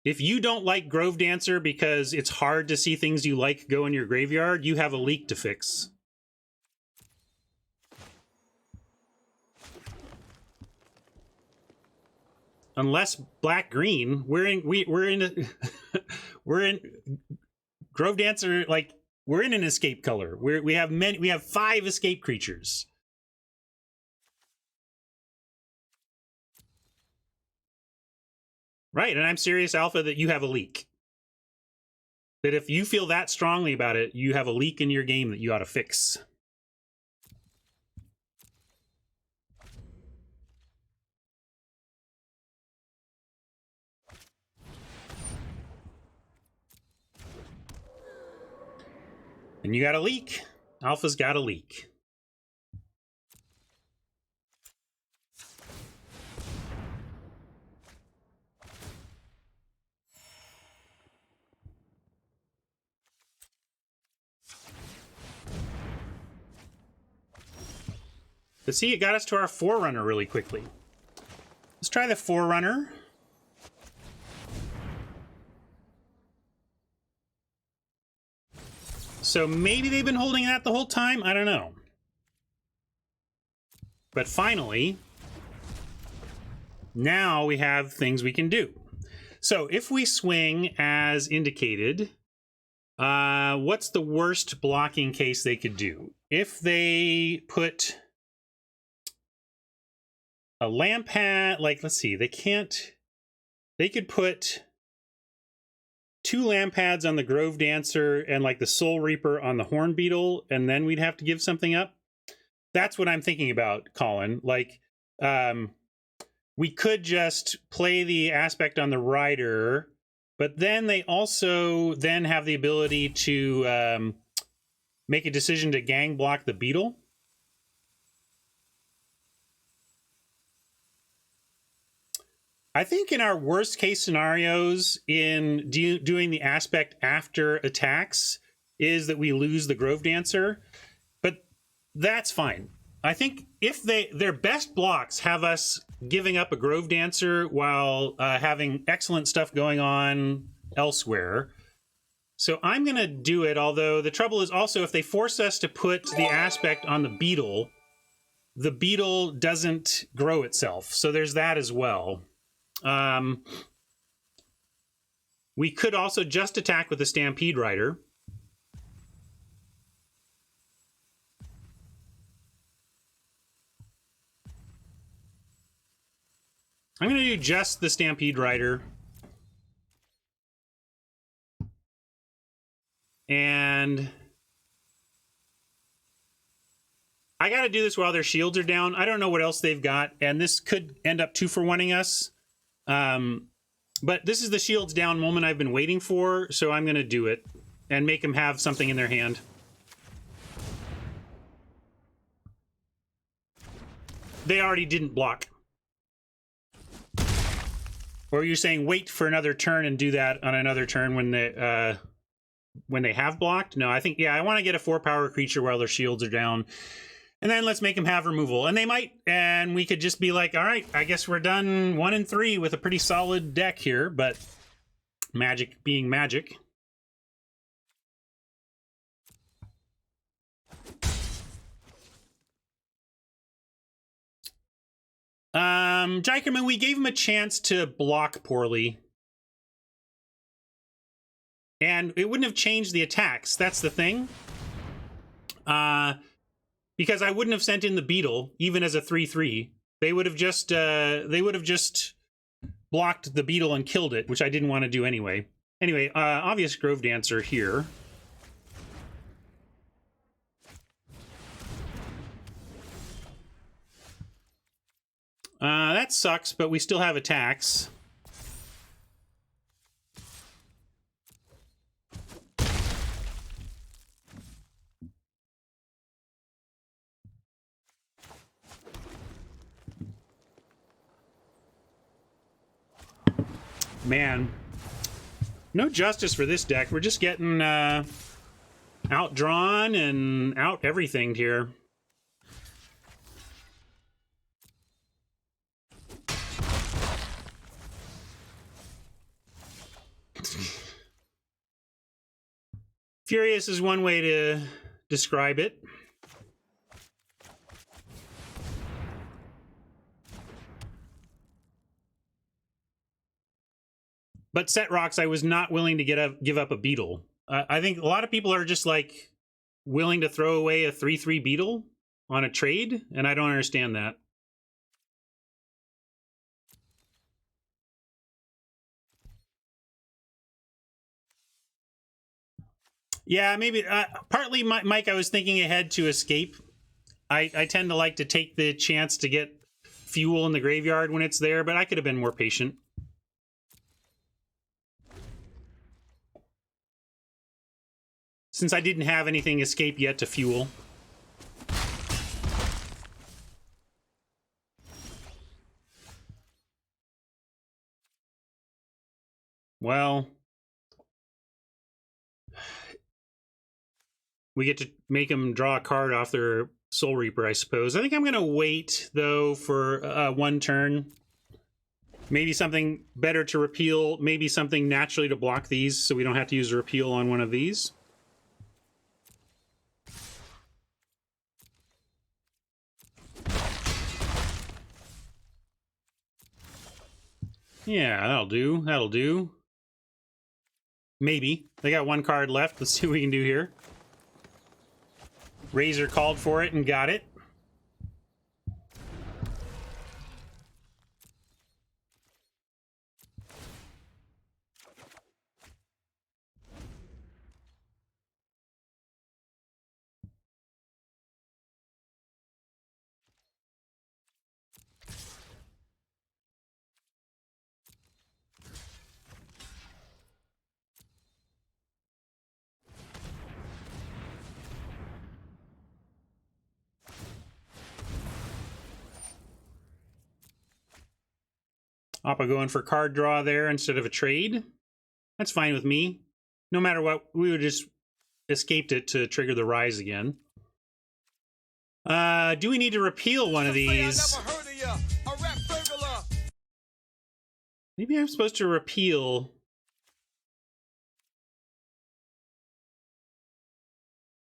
If you don't like Grove Dancer because it's hard to see things you like go in your graveyard, you have a leak to fix. Unless black-green, we're in Grove Dancer, like, we're in an escape color. We have 5 escape creatures. Right, and I'm serious, Alpha, that you have a leak. That if you feel that strongly about it, you have a leak in your game that you ought to fix. And you got a leak. Alpha's got a leak. But see, it got us to our Forerunner really quickly. Let's try the Forerunner. So maybe they've been holding that the whole time? I don't know. But finally, now we have things we can do. So if we swing as indicated, what's the worst blocking case they could do? If they put a lamp pad, like, let's see, they could put 2 lamp pads on the Grove Dancer and like the Soul Reaper on the Horn Beetle, and then we'd have to give something up. That's what I'm thinking about, Colin. Like, we could just play the Aspect on the Rider, but then they also then have the ability to make a decision to gang block the Beetle. I think in our worst case scenarios in doing the Aspect after attacks is that we lose the Grove Dancer, but that's fine. I think if their best blocks have us giving up a Grove Dancer while having excellent stuff going on elsewhere. So I'm going to do it, although the trouble is also if they force us to put the Aspect on the Beetle doesn't grow itself. So there's that as well. We could also just attack with the Stampede Rider. I'm going to do just the Stampede Rider. And I got to do this while their shields are down. I don't know what else they've got, and this could end up 2-for-1-ing us. But this is the shields down moment I've been waiting for, so I'm going to do it and make them have something in their hand. They already didn't block. Or you're saying wait for another turn and do that on another turn when the when they have blocked. No, I think, yeah, I want to get a 4-power creature while their shields are down. And then let's make them have removal. And they might, and we could just be like, all right, I guess we're done 1 and 3 with a pretty solid deck here, but Magic being magic. Jikerman, we gave him a chance to block poorly. And it wouldn't have changed the attacks. That's the thing. Because I wouldn't have sent in the Beetle, even as a 3/3. They would have just blocked the Beetle and killed it, which I didn't want to do anyway. Anyway, obvious Grove Dancer here. That sucks, but we still have attacks. Man, no justice for this deck. We're just getting outdrawn and out everything here. Furious is one way to describe it. But Set Rocks, I was not willing to give up a Beetle. I think a lot of people are just like willing to throw away a 3/3 Beetle on a trade, and I don't understand that. Yeah, maybe partly, Mike, I was thinking ahead to escape. I tend to like to take the chance to get fuel in the graveyard when it's there, but I could have been more patient. Since I didn't have anything escape yet to fuel. Well, we get to make them draw a card off their Soul Reaper, I suppose. I think I'm going to wait, though, for 1 turn. Maybe something better to repeal. Maybe something naturally to block these so we don't have to use a repeal on one of these. Yeah, that'll do. That'll do. Maybe. They got 1 card left. Let's see what we can do here. Razor called for it and got it. Appa going for card draw there instead of a trade. That's fine with me. No matter what, we would just escaped it to trigger the rise again. Do we need to repeal one of these? Maybe I'm supposed to repeal.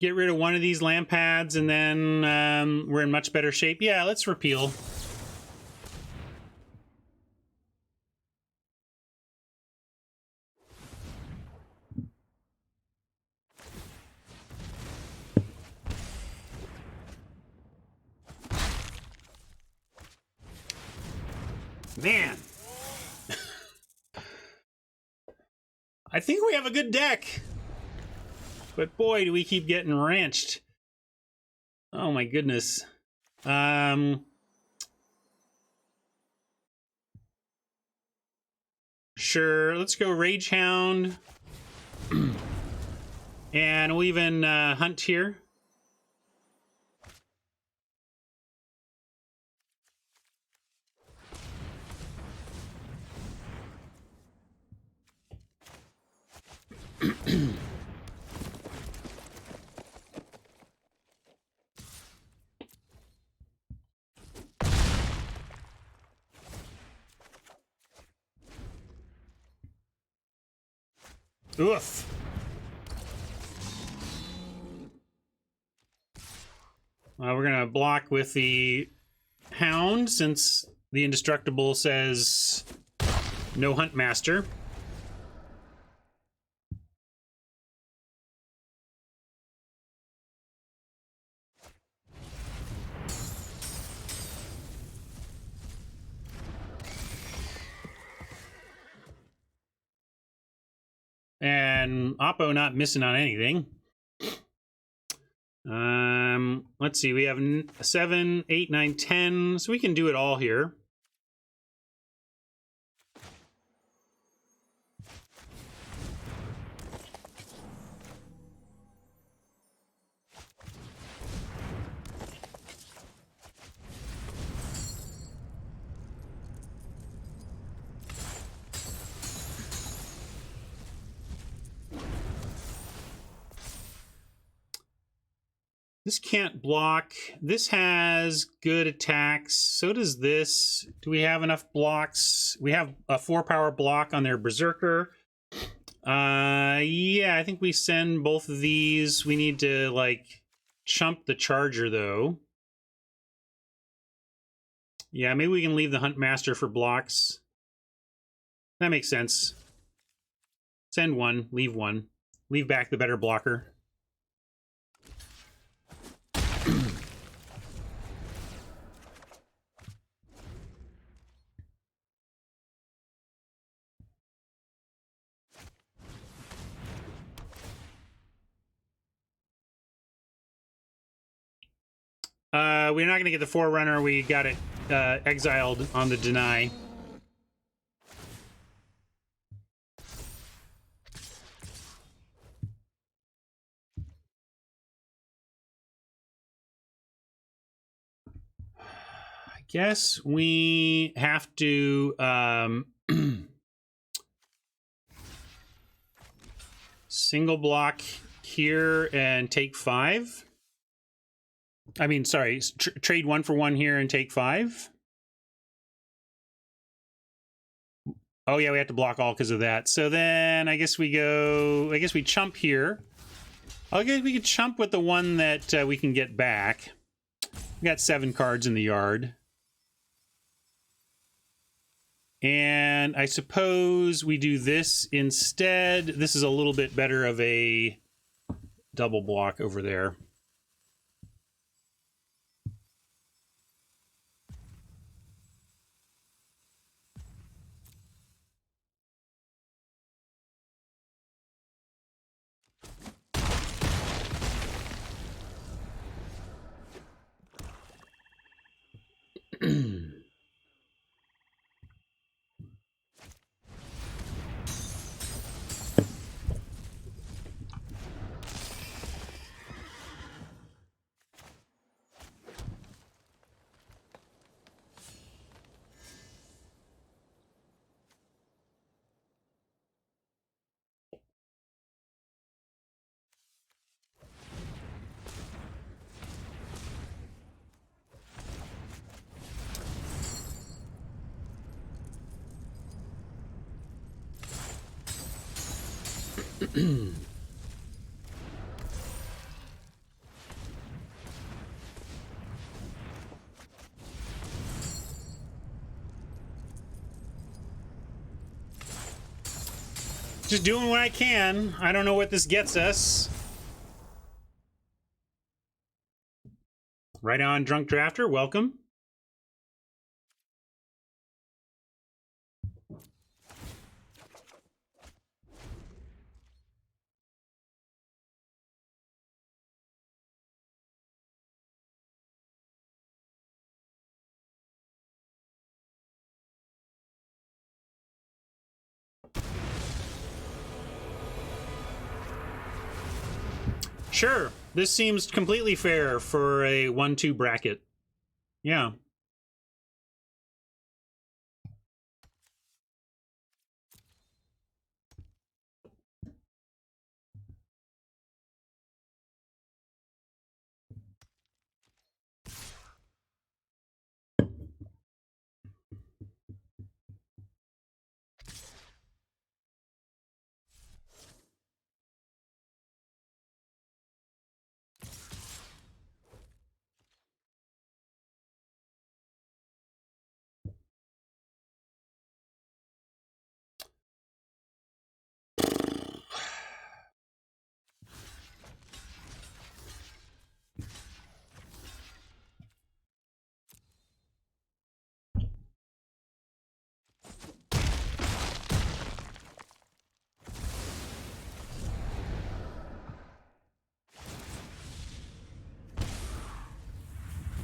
Get rid of one of these lamp pads and then we're in much better shape. Yeah, let's repeal. Man. I think we have a good deck. But boy, do we keep getting wrenched. Oh my goodness. Sure, let's go Rage Hound. And we'll even hunt here. Oof. We're going to block with the Hound since the Indestructible says no Hunt Master. And Oppo not missing on anything. Let's see. We have 7, 8, 9, 10. So we can do it all here. This can't block. This has good attacks. So does this. Do we have enough blocks? We have a 4-power block on their Berserker. Yeah, I think we send both of these. We need to, like, chump the Charger, though. Yeah, maybe we can leave the Hunt Master for blocks. That makes sense. Send one, leave one. Leave back the better blocker. We're not going to get the Forerunner. We got it exiled on the deny. I guess we have to single block here and take 5. I mean, sorry, trade 1 for 1 here and take 5. Oh yeah, we have to block all because of that. So then I guess we go, I guess we chump here. I guess we could chump with the one that we can get back. We got 7 cards in the yard. And I suppose we do this instead. This is a little bit better of a double block over there. Just doing what I can. I don't know what this gets us. Right on, Drunk Drafter. Welcome. Sure, this seems completely fair for a 1-2 bracket. Yeah.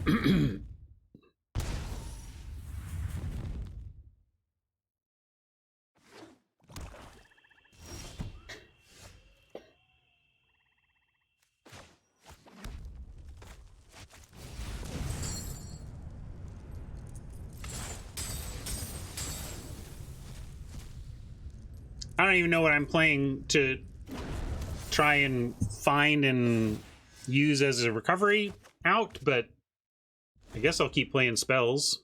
I don't even know what I'm playing to try and find and use as a recovery out, but I guess I'll keep playing spells.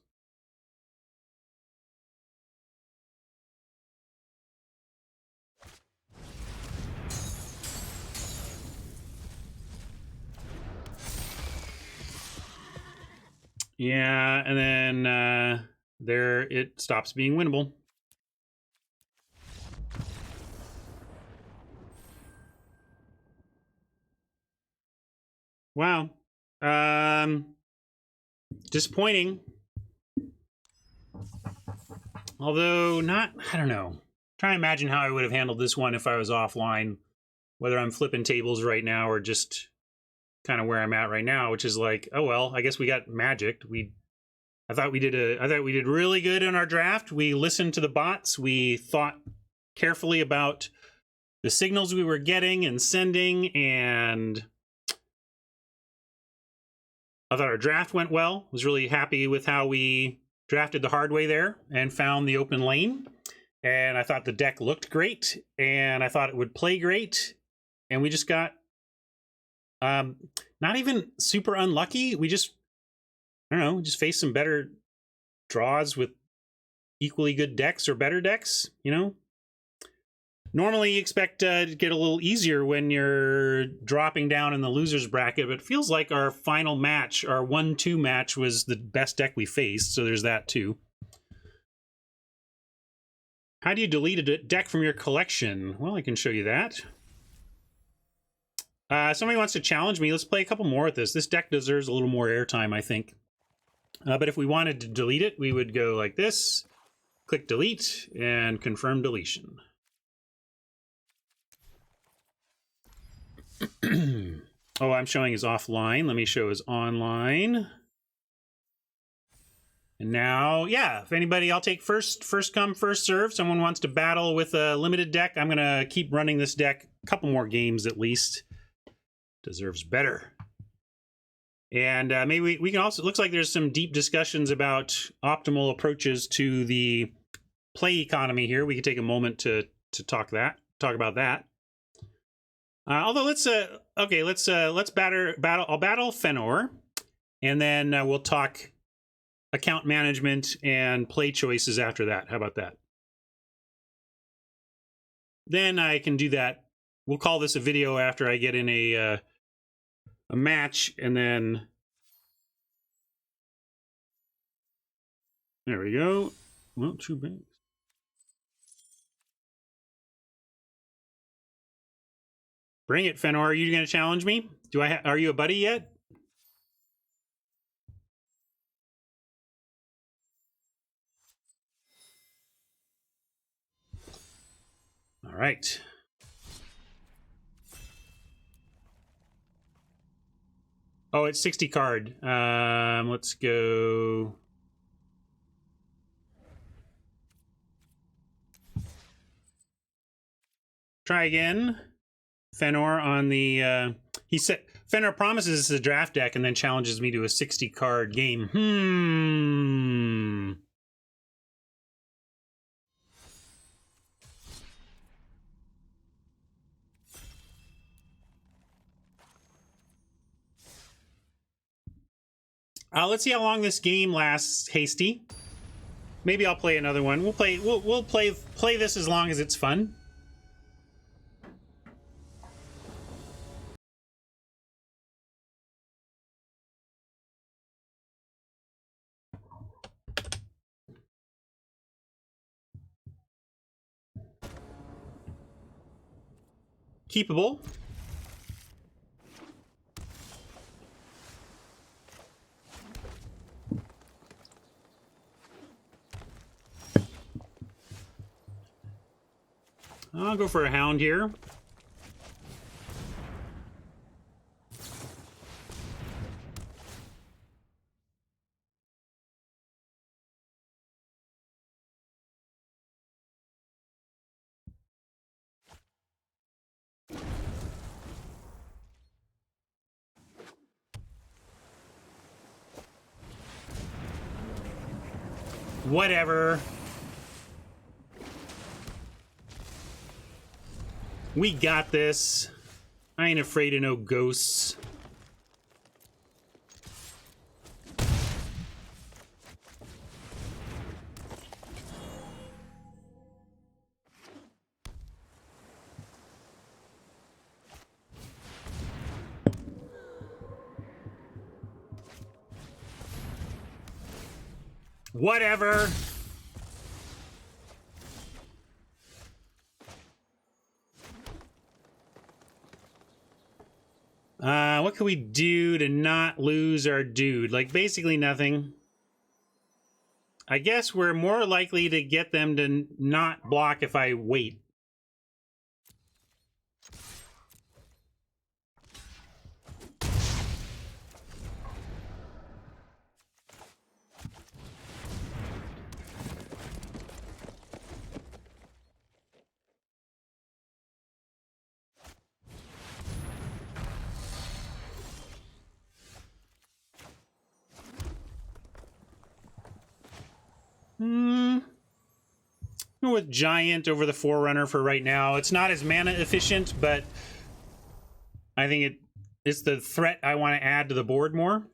Yeah, and then there it stops being winnable. Wow. Disappointing. Although not, I don't know. Trying to imagine how I would have handled this one if I was offline, whether I'm flipping tables right now or just kind of where I'm at right now, which is like, oh well, I guess we got magicked. I thought we did really good in our draft. We listened to the bots. We thought carefully about the signals we were getting and sending, and I thought our draft went well. Was really happy with how we drafted the hard way there and found the open lane. And I thought the deck looked great, and I thought it would play great. And we just got not even super unlucky. We just, I don't know, just faced some better draws with equally good decks or better decks, you know? Normally you expect to get a little easier when you're dropping down in the loser's bracket, but it feels like our final match, our 1-2 match, was the best deck we faced, so there's that too. How do you delete a deck from your collection? Well, I can show you that. Somebody wants to challenge me. Let's play a couple more with this. This deck deserves a little more airtime, I think. But if we wanted to delete it, we would go like this, click delete, and confirm deletion. Oh, I'm showing his offline. Let me show his online. And now, yeah, if anybody, I'll take first come, first serve. Someone wants to battle with a limited deck. I'm going to keep running this deck a couple more games at least. Deserves better. And maybe we can also, looks like there's some deep discussions about optimal approaches to the play economy here. We could take a moment to talk about that. Although let's battle. I'll battle Fëanor, and then we'll talk account management and play choices after that. How about that? Then I can do that. We'll call this a video after I get in a match, and then there we go. Well, 2 banks. Bring it, Fëanor. Are you going to challenge me? Are you a buddy yet? All right. Oh, it's 60 card. Let's go. Try again. Fëanor on the he said Fëanor promises it's a draft deck and then challenges me to a 60 card game. Let's see how long this game lasts, Hasty. Maybe I'll play another one. We'll play this as long as it's fun. Keepable. I'll go for a hound here. Whatever. We got this. I ain't afraid of no ghosts. Whatever. What can we do to not lose our dude? Like, basically nothing. I guess we're more likely to get them to not block if I wait. Go with Giant over the Forerunner for right now. It's not as mana efficient, but I think it's the threat I want to add to the board more.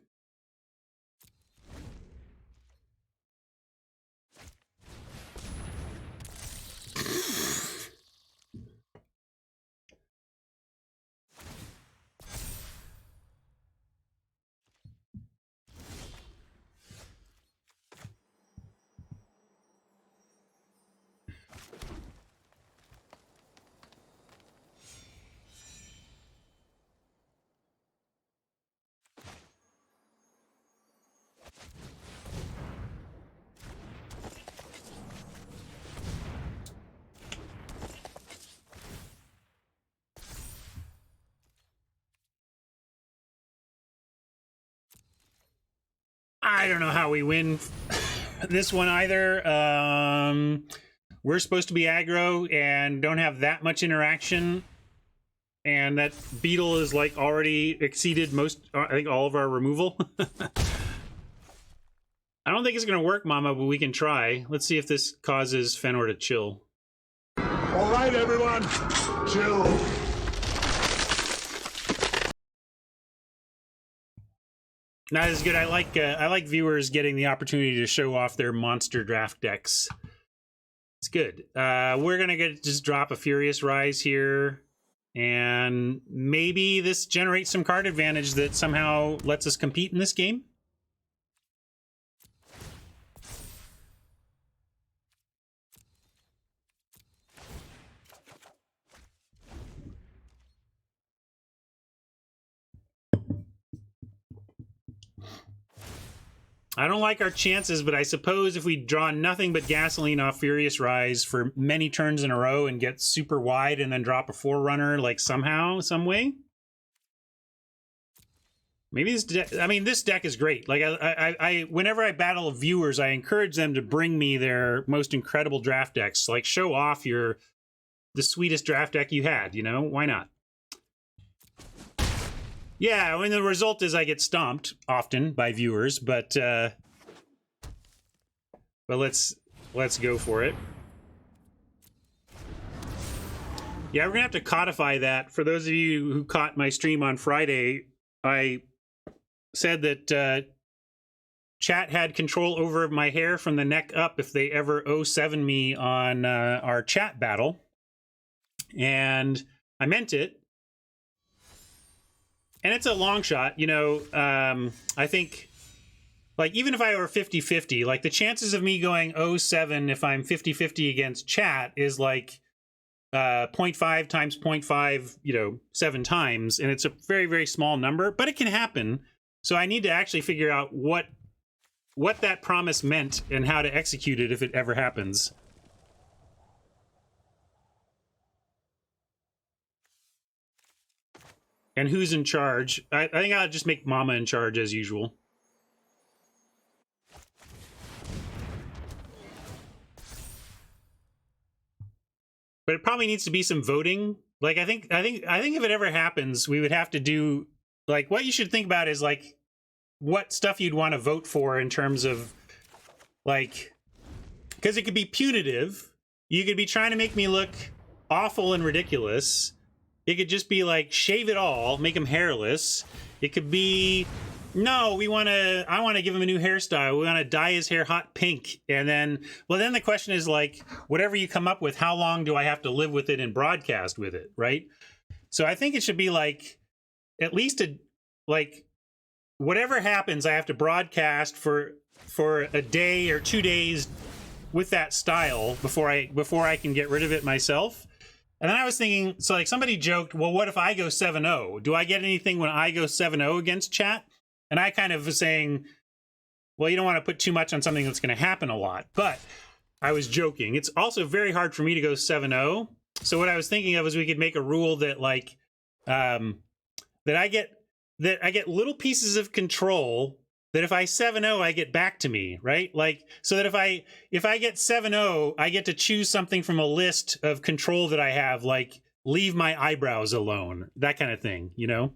I don't know how we win this one either. We're supposed to be aggro and don't have that much interaction. And that beetle is like already exceeded I think all of our removal. I don't think it's going to work, Mama, but we can try. Let's see if this causes Fenor to chill. All right, everyone, chill. Not as good. I like viewers getting the opportunity to show off their monster draft decks. It's good. We're gonna just drop a Furious Rise here, and maybe this generates some card advantage that somehow lets us compete in this game. I don't like our chances, but I suppose if we draw nothing but gasoline off Furious Rise for many turns in a row and get super wide and then drop a Forerunner, like somehow, some way. Maybe this this deck is great. Like I whenever I battle viewers, I encourage them to bring me their most incredible draft decks. Like, show off the sweetest draft deck you had, you know? Why not? Yeah, I mean, the result is I get stomped often by viewers, but let's go for it. Yeah, we're gonna have to codify that. For those of you who caught my stream on Friday, I said that chat had control over my hair from the neck up if they ever 0-7 me on our chat battle, and I meant it. And it's a long shot, you know. I think, like, even if I were 50-50, like, the chances of me going 0-7 if I'm 50-50 against chat is like 0.5 times 0.5, you know, 7 times. And it's a very, very small number, but it can happen. So I need to actually figure out what that promise meant and how to execute it if it ever happens. And who's in charge? I think I'll just make Mama in charge as usual. But it probably needs to be some voting. Like, I think if it ever happens, we would have to do, like, what you should think about is, like, what stuff you'd want to vote for in terms of, like, Because it could be punitive. You could be trying to make me look awful and ridiculous. It could just be like, shave it all, make him hairless. It could be, no, I want to give him a new hairstyle. We want to dye his hair hot pink. And then, well, then the question is like, whatever you come up with, how long do I have to live with it and broadcast with it, right? So I think it should be like, at least whatever happens, I have to broadcast for a day or 2 days with that style before I can get rid of it myself. And then I was thinking, so like somebody joked, well, what if I go 7-0? Do I get anything when I go 7-0 against chat? And I kind of was saying, well, you don't want to put too much on something that's going to happen a lot. But I was joking. It's also very hard for me to go 7-0. So what I was thinking of is we could make a rule that like that I get little pieces of control that if I 7-0, I get back to me, right? Like, so that if I get 7-0, I get to choose something from a list of control that I have, like leave my eyebrows alone, that kind of thing, you know?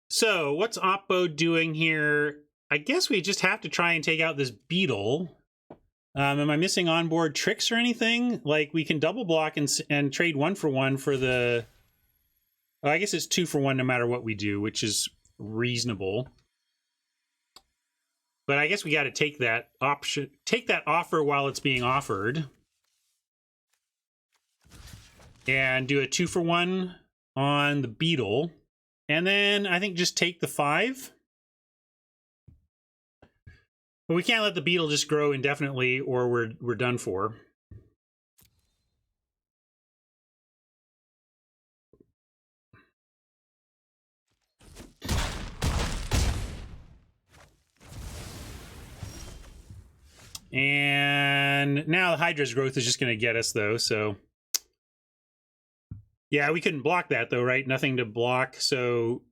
So what's Oppo doing here? I guess we just have to try and take out this beetle. Am I missing onboard tricks or anything? Like we can double block and trade 1-for-1 for the... Well, I guess it's 2-for-1 no matter what we do, which is reasonable. But I guess we got to take that offer while it's being offered. And do a 2-for-1 on the beetle. And then I think just take the 5. But we can't let the beetle just grow indefinitely or we're done for. And now the Hydra's growth is just going to get us, though, so... Yeah, we couldn't block that, though, right? Nothing to block, so...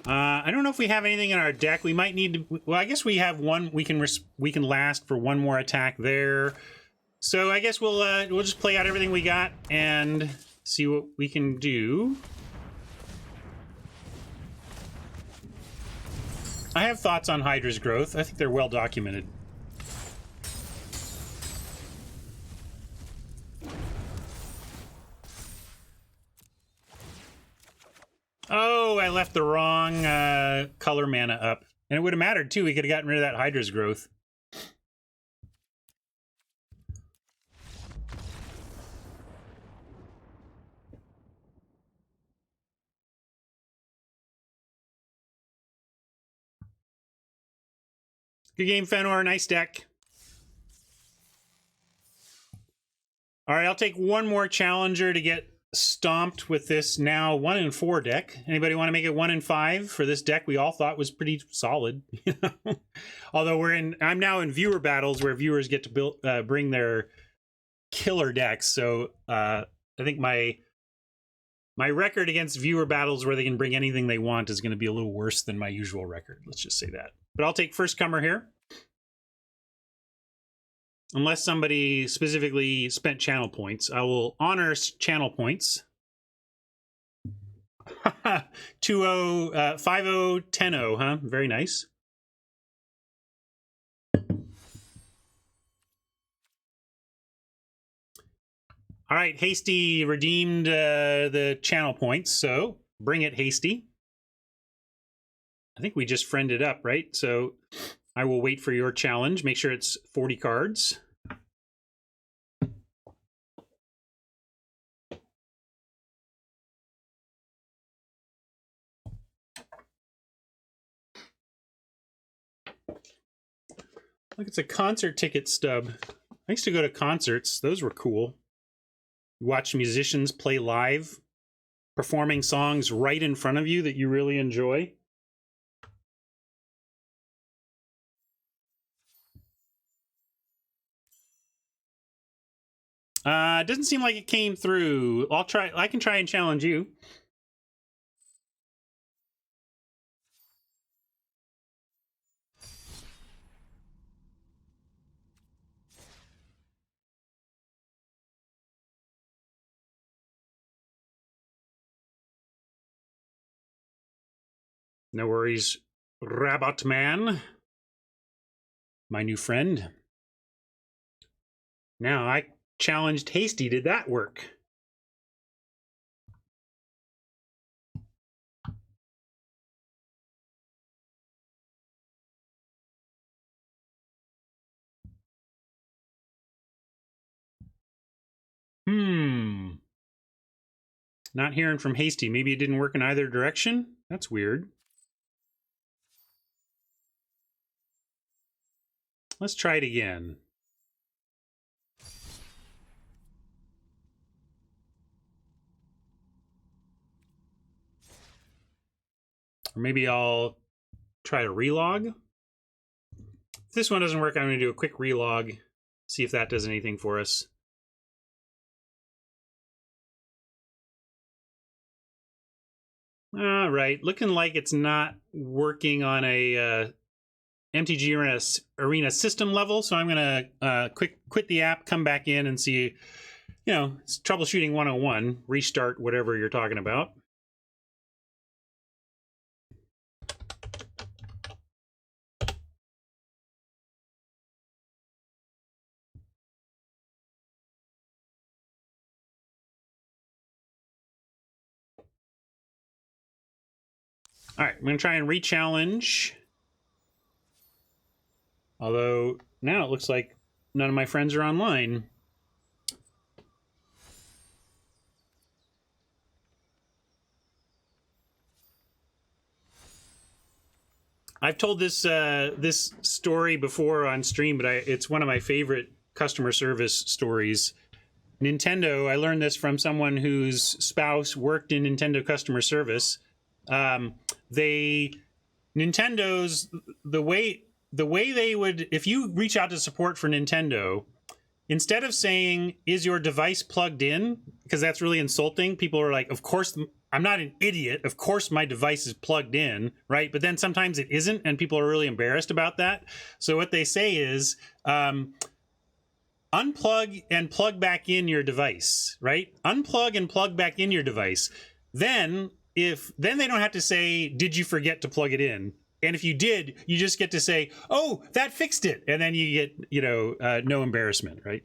I don't know if we have anything in our deck. We might need to... Well, I guess we have one. We can last for one more attack there. So I guess we'll just play out everything we got and see what we can do. I have thoughts on Hydra's growth. I think they're well documented. Oh, I left the wrong color mana up. And it would have mattered, too. We could have gotten rid of that Hydra's growth. Good game, Fenor. Nice deck. All right, I'll take one more challenger to get stomped with this now 1-4 deck. Anybody want to make it 1-5 for this deck we all thought was pretty solid? Although I'm now in viewer battles where viewers get to bring their killer decks. So I think my record against viewer battles where they can bring anything they want is going to be a little worse than my usual record. Let's just say that. But I'll take first comer here. Unless somebody specifically spent channel points, I will honor channel points. 2-0, 5-0, 10-0, huh? Very nice. All right, Hasty redeemed the channel points, so bring it, Hasty. I think we just friended up, right? So I will wait for your challenge. Make sure it's 40 cards. Look, it's a concert ticket stub. I used to go to concerts. Those were cool. You watch musicians play live, performing songs right in front of you that you really enjoy. It doesn't seem like it came through. I can try and challenge you. No worries, Rabbit Man. My new friend. Now, I challenged Hasty. Did that work? Not hearing from Hasty. Maybe it didn't work in either direction? That's weird. Let's try it again. Or maybe I'll try to relog. If this one doesn't work, I'm going to do a quick relog, see if that does anything for us. All right, looking like it's not working on a MTG Arena system level, so I'm going to quit the app, come back in and see, it's troubleshooting 101, restart whatever you're talking about. All right, I'm going to try and re-challenge. Although, now it looks like none of my friends are online. I've told this this story before on stream, but it's one of my favorite customer service stories. Nintendo, I learned this from someone whose spouse worked in Nintendo customer service. Nintendo's the way they would, if you reach out to support for Nintendo, instead of saying, is your device plugged in? Because that's really insulting. People are like, of course, I'm not an idiot. Of course my device is plugged in, right? But then sometimes it isn't, and people are really embarrassed about that. So what they say is, unplug and plug back in your device, right? Unplug and plug back in your device. Then they don't have to say, did you forget to plug it in? And if you did, you just get to say, oh, that fixed it. And then you get, no embarrassment, right?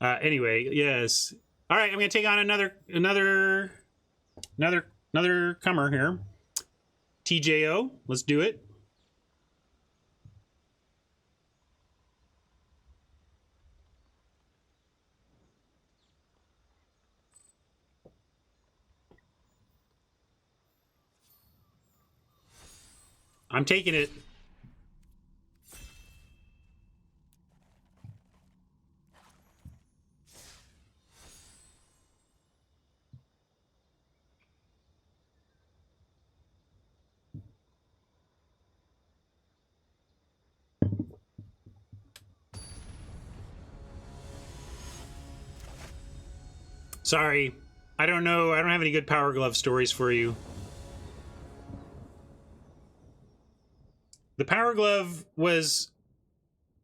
Anyway, yes. All right, I'm going to take on another comer here. TJO, let's do it. I'm taking it. Sorry, I don't know. I don't have any good Power Glove stories for you. The Power Glove was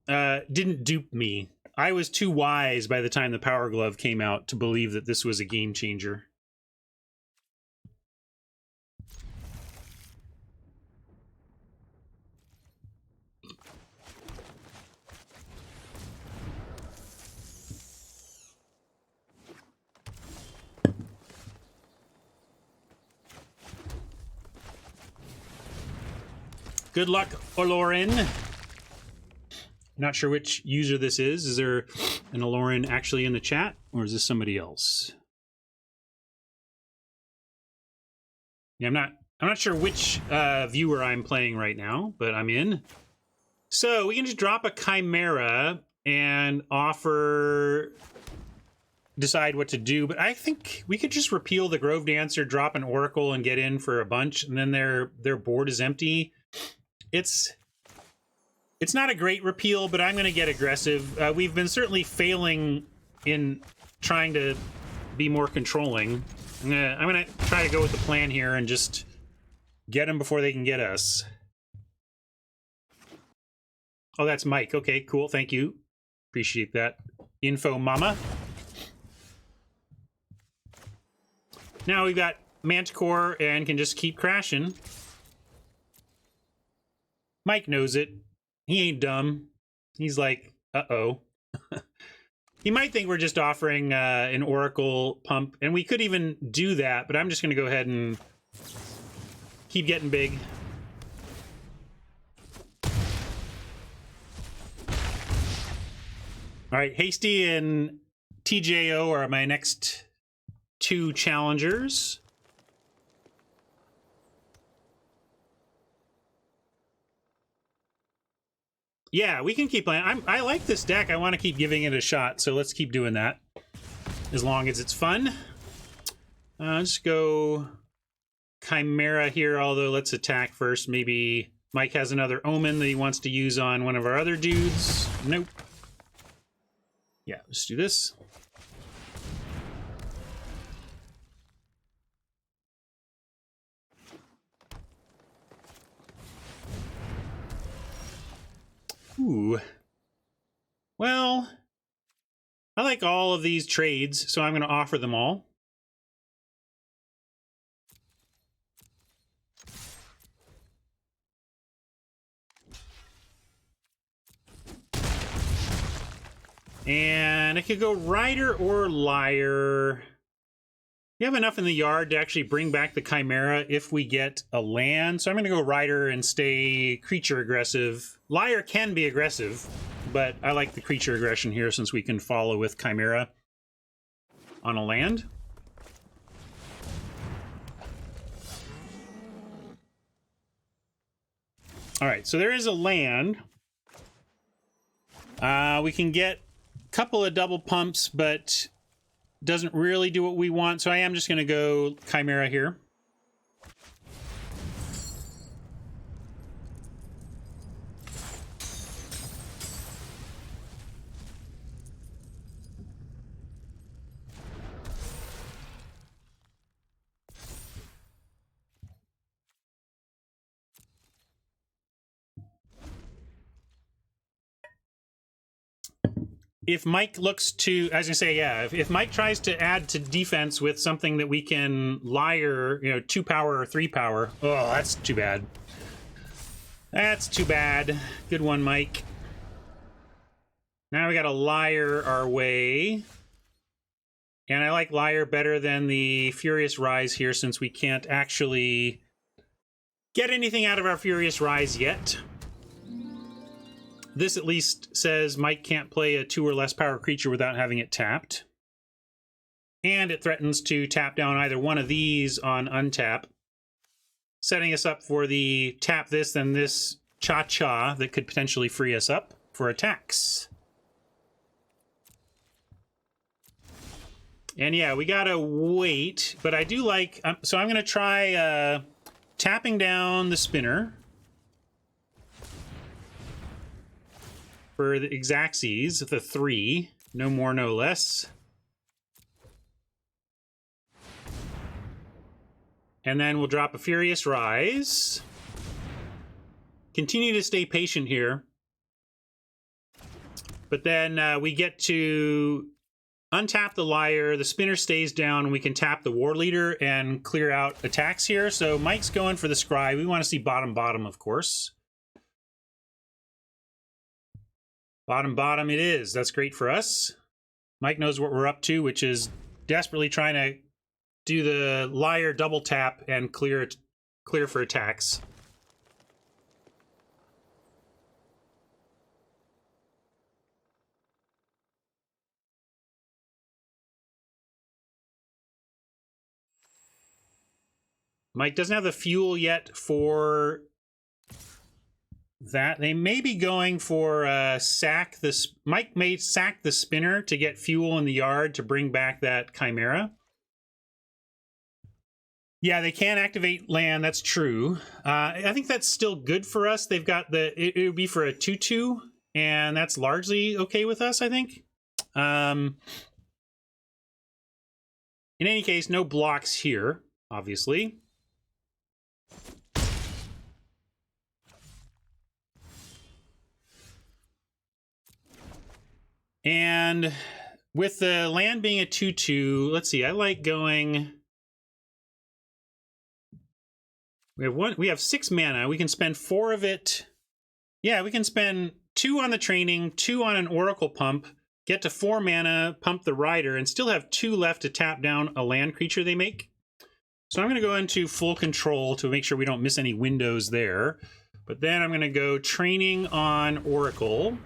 didn't dupe me. I was too wise by the time the Power Glove came out to believe that this was a game changer. Good luck, Olorin. Not sure which user this is. Is there an Olorin actually in the chat, or is this somebody else? Yeah, I'm not sure which viewer I'm playing right now, but I'm in. So we can just drop a Chimera and decide what to do, but I think we could just repeal the Grove Dancer, drop an Oracle, and get in for a bunch, and then their board is empty. It's not a great repeal, but I'm going to get aggressive. We've been certainly failing in trying to be more controlling. I'm gonna try to go with the plan here and just get them before they can get us. Oh, that's Mike. Okay, cool. Thank you. Appreciate that info, mama. Now we've got Manticore and can just keep crashing. Mike knows it. He ain't dumb. He's like, uh-oh. He might think we're just offering an Oracle pump, and we could even do that, but I'm just going to go ahead and keep getting big. All right, Hasty and TJO are my next two challengers. Yeah, we can keep playing. I like this deck. I want to keep giving it a shot, so let's keep doing that. As long as it's fun. Let's go Chimera here, although let's attack first. Maybe Mike has another Omen that he wants to use on one of our other dudes. Nope. Yeah, let's do this. Ooh. Well, I like all of these trades, so I'm going to offer them all. And I could go Rider or Liar. We have enough in the yard to actually bring back the Chimera if we get a land. So I'm going to go Rider and stay creature aggressive. Liar can be aggressive, but I like the creature aggression here since we can follow with Chimera on a land. All right, so there is a land. We can get a couple of double pumps, but doesn't really do what we want, so I am just going to go Chimera here. If Mike looks to, as I say, yeah, if Mike tries to add to defense with something that we can Liar, 2 power or 3 power, oh, that's too bad. That's too bad. Good one, Mike. Now we got a Liar our way. And I like Liar better than the Furious Rise here since we can't actually get anything out of our Furious Rise yet. This at least says Mike can't play a 2 or less power creature without having it tapped. And it threatens to tap down either one of these on untap, setting us up for the tap this, then this cha-cha that could potentially free us up for attacks. And yeah, we gotta wait, but I do like... so I'm gonna try tapping down the spinner for the Xaxes, the 3, no more, no less. And then we'll drop a Furious Rise. Continue to stay patient here. But then we get to untap the Liar, the spinner stays down, and we can tap the War Leader and clear out attacks here. So Mike's going for the Scry. We want to see bottom, of course. Bottom it is. That's great for us. Mike knows what we're up to, which is desperately trying to do the Liar double tap and clear for attacks. Mike doesn't have the fuel yet for that. They may be going for sack this. Mike may sack the spinner to get fuel in the yard to bring back that Chimera. Yeah, they can activate land. That's true. I think that's still good for us. They've got the. It would be for a 2/2, and that's largely okay with us, I think. In any case, no blocks here, obviously. And with the land being a 2/2, let's see, I like going... We have 6 mana. We can spend 4 of it Yeah, we can spend 2 on the training, 2 on an Oracle pump, get to 4 mana, pump the Rider, and still have 2 left to tap down a land creature they make. So I'm going to go into full control to make sure we don't miss any windows there. But then I'm going to go training on Oracle.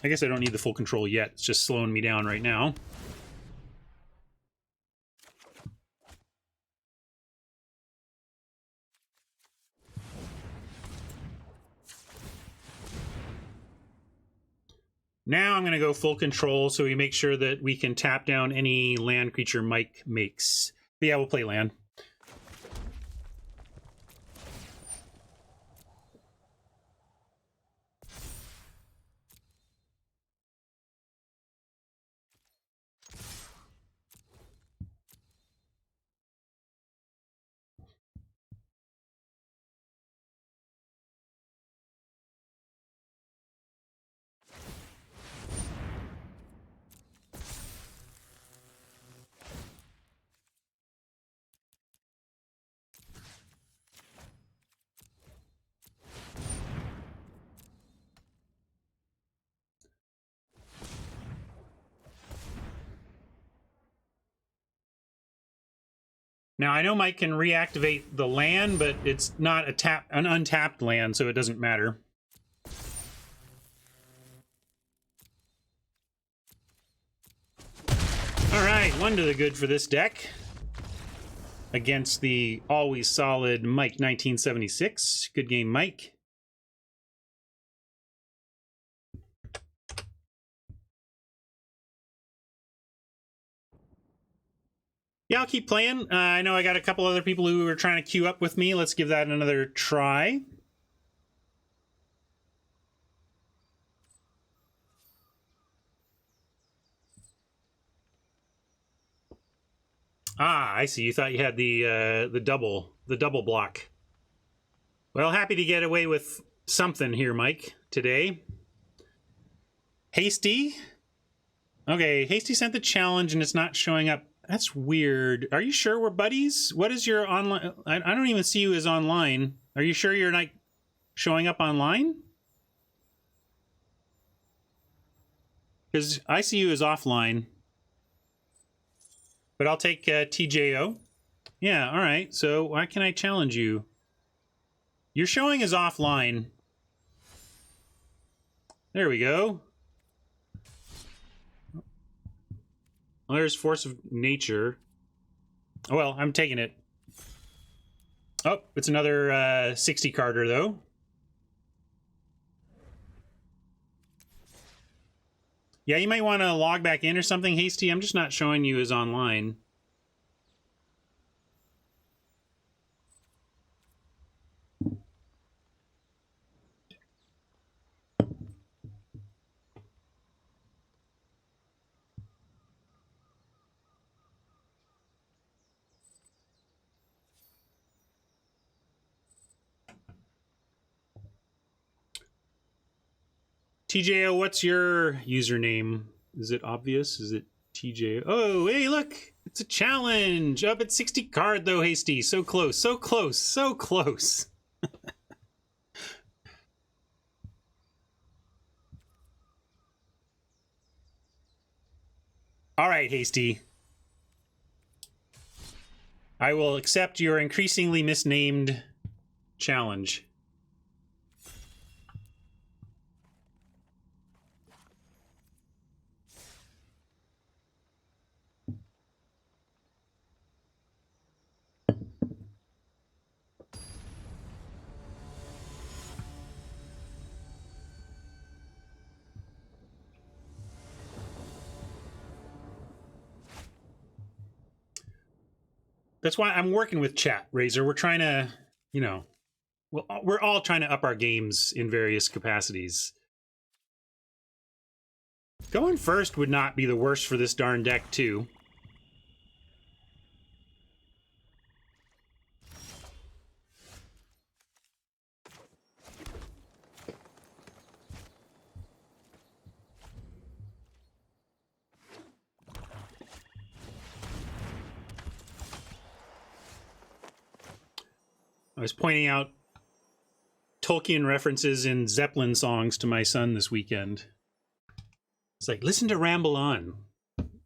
I guess I don't need the full control yet. It's just slowing me down right now. Now I'm going to go full control so we make sure that we can tap down any land creature Mike makes. But yeah, we'll play land. Now, I know Mike can reactivate the land, but it's not an untapped land, so it doesn't matter. All right, 1 to the good for this deck. Against the always solid Mike 1976. Good game, Mike. Yeah, I'll keep playing. I know I got a couple other people who are trying to queue up with me. Let's give that another try. Ah, I see. You thought you had the double block. Well, happy to get away with something here, Mike, today. Hasty. Okay, Hasty sent the challenge and it's not showing up. That's weird. Are you sure we're buddies? What is your online? I don't even see you as online. Are you sure you're not showing up online? Because I see you as offline. But I'll take TJO. Yeah, all right. So why can I challenge you? You're showing as offline. There we go. Well, there's Force of Nature. Oh, well, I'm taking it. Oh, it's another 60 carder, though. Yeah, you might want to log back in or something, Hasty. I'm just not showing you as online. TJO, what's your username? Is it obvious? Is it TJO? Oh, hey, look! It's a challenge! Up at 60 card, though, Hasty. So close, so close, so close. All right, Hasty. I will accept your increasingly misnamed challenge. That's why I'm working with chat, Razor. We're trying to, you know, we're all trying to up our games in various capacities. Going first would not be the worst for this darn deck, too. I was pointing out Tolkien references in Zeppelin songs to my son this weekend. It's like, listen to Ramble On.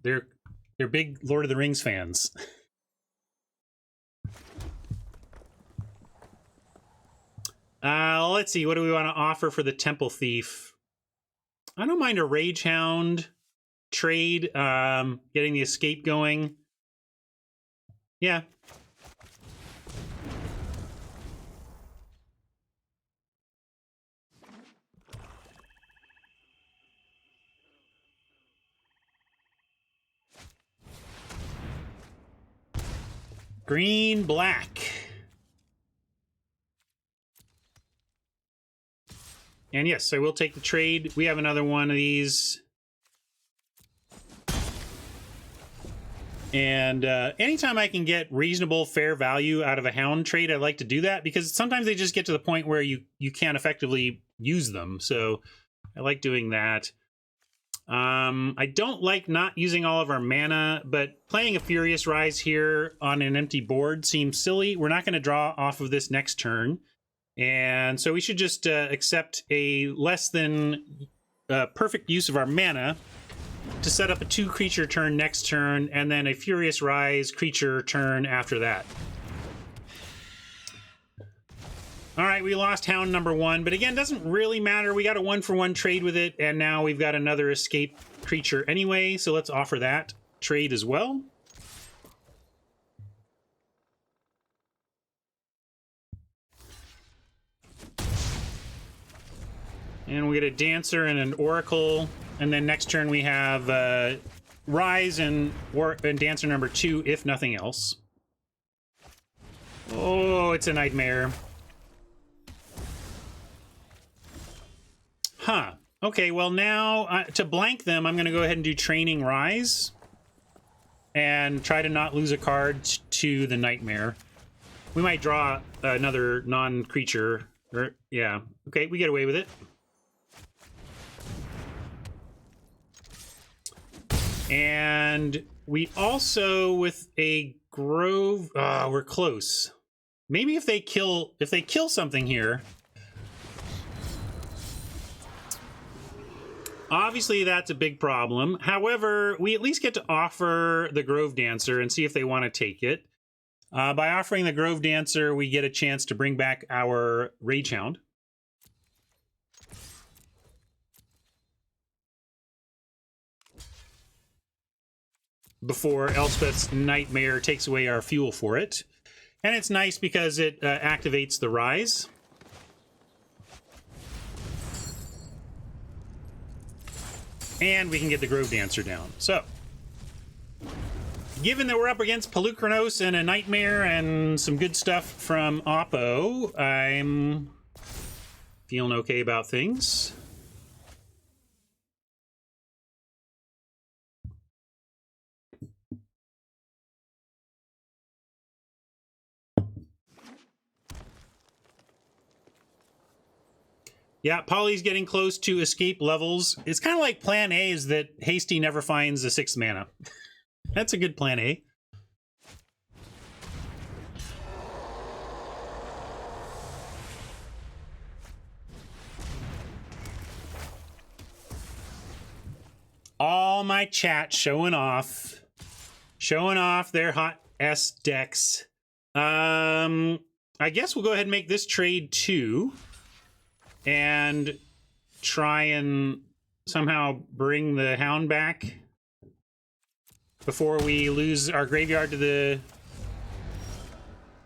They're big Lord of the Rings fans. Let's see. What do we want to offer for the Temple Thief? I don't mind a Rage Hound trade, getting the escape going. Yeah. Green, black. And yes, I will take the trade. We have another one of these. And anytime I can get reasonable, fair value out of a hound trade, I like to do that, because sometimes they just get to the point where you can't effectively use them. So I like doing that. I don't like not using all of our mana, but playing a Furious Rise here on an empty board seems silly. We're not going to draw off of this next turn. And so we should just accept a less than perfect use of our mana to set up a 2-creature turn next turn, and then a Furious Rise creature turn after that. All right, we lost Hound number 1, but again, doesn't really matter. We got a 1-for-1 trade with it, and now we've got another escape creature anyway, so let's offer that trade as well. And we get a Dancer and an Oracle, and then next turn we have Rise and Dancer number 2, if nothing else. Oh, it's a Nightmare. Huh. Okay, well now, to blank them, I'm going to go ahead and do Training Rise. And try to not lose a card to the Nightmare. We might draw another non-creature. Yeah. Okay, we get away with it. And we also, with a Grove... we're close. Maybe if they kill something here... Obviously, that's a big problem. However, we at least get to offer the Grove Dancer and see if they want to take it. By offering the Grove Dancer, we get a chance to bring back our Rage Hound. Before Elspeth's Nightmare takes away our fuel for it. And it's nice because it activates the Rise. And we can get the Grove Dancer down. So, given that we're up against Pelucranos and a Nightmare and some good stuff from Oppo, I'm feeling okay about things. Yeah, Polly's getting close to escape levels. It's kind of like plan A is that Hasty never finds the 6th mana. That's a good plan A. All my chat showing off their hot S decks. I guess we'll go ahead and make this trade too. And try and somehow bring the Hound back before we lose our graveyard to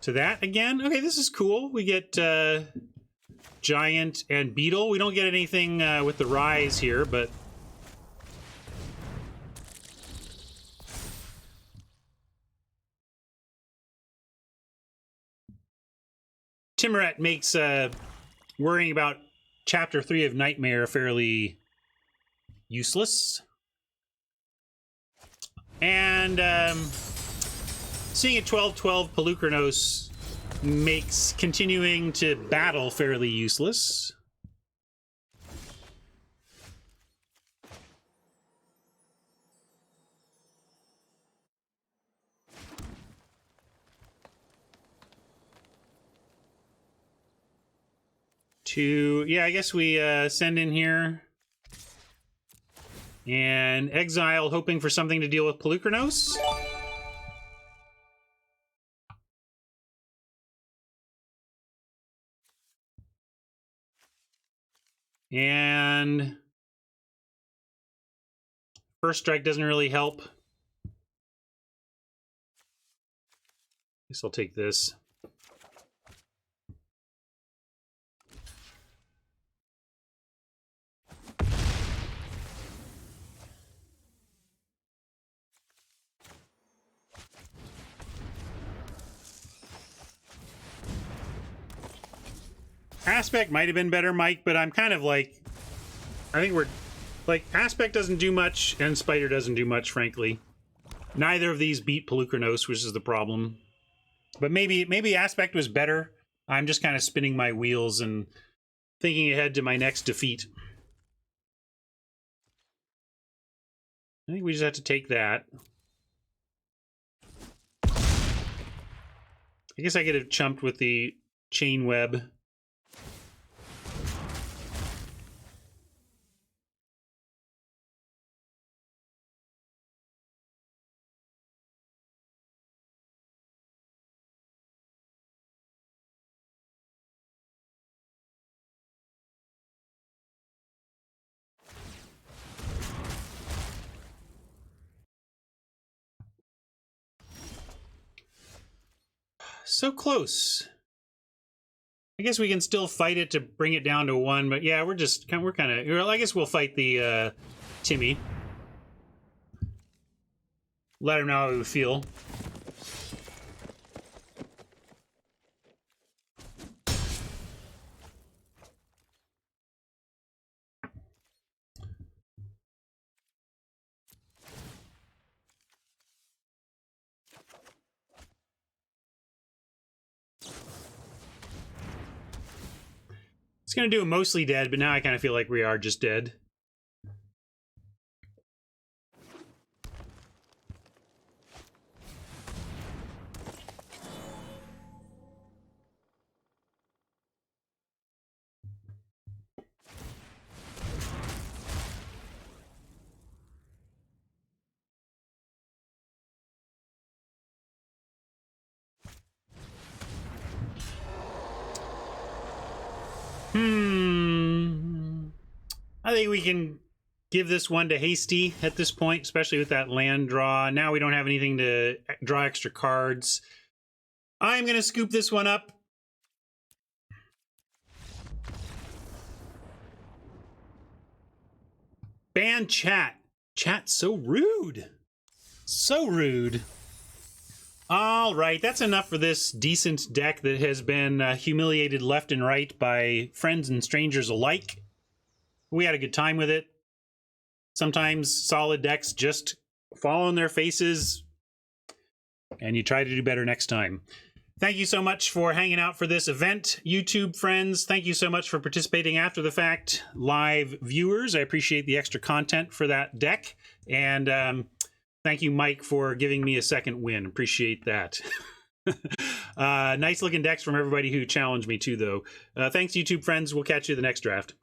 that again. Okay, this is cool. We get Giant and Beetle. We don't get anything with the Rise here, but Timuret makes worrying about Chapter 3 of Nightmare fairly useless. And seeing a 12/12 Pelucranos makes continuing to battle fairly useless. Yeah, I guess we send in here and exile, hoping for something to deal with Polukranos. And first strike doesn't really help. Guess I'll take this. Aspect might have been better, Mike, but I'm kind of like, I think we're like, Aspect doesn't do much and Spider doesn't do much, frankly. Neither of these beat Polukranos, which is the problem. But maybe Aspect was better. I'm just kind of spinning my wheels and thinking ahead to my next defeat. I think we just have to take that. I guess I could have chumped with the chain web. So close. I guess we can still fight it to bring it down to 1, but yeah, we're kind of. Well, I guess we'll fight the Timmy. Let him know how we feel. It's going to do a mostly dead, but now I kind of feel like we are just dead. I think we can give this one to Hasty at this point, especially with that land draw. Now we don't have anything to draw extra cards. I'm going to scoop this one up. Ban chat. Chat's so rude. So rude. All right, that's enough for this decent deck that has been humiliated left and right by friends and strangers alike. We had a good time with it. Sometimes solid decks just fall on their faces, and you try to do better next time. Thank you so much for hanging out for this event, YouTube friends. Thank you so much for participating after the fact, live viewers. I appreciate the extra content for that deck. And thank you, Mike, for giving me a second win. Appreciate that. Nice looking decks from everybody who challenged me too, though. Thanks, YouTube friends. We'll catch you the next draft.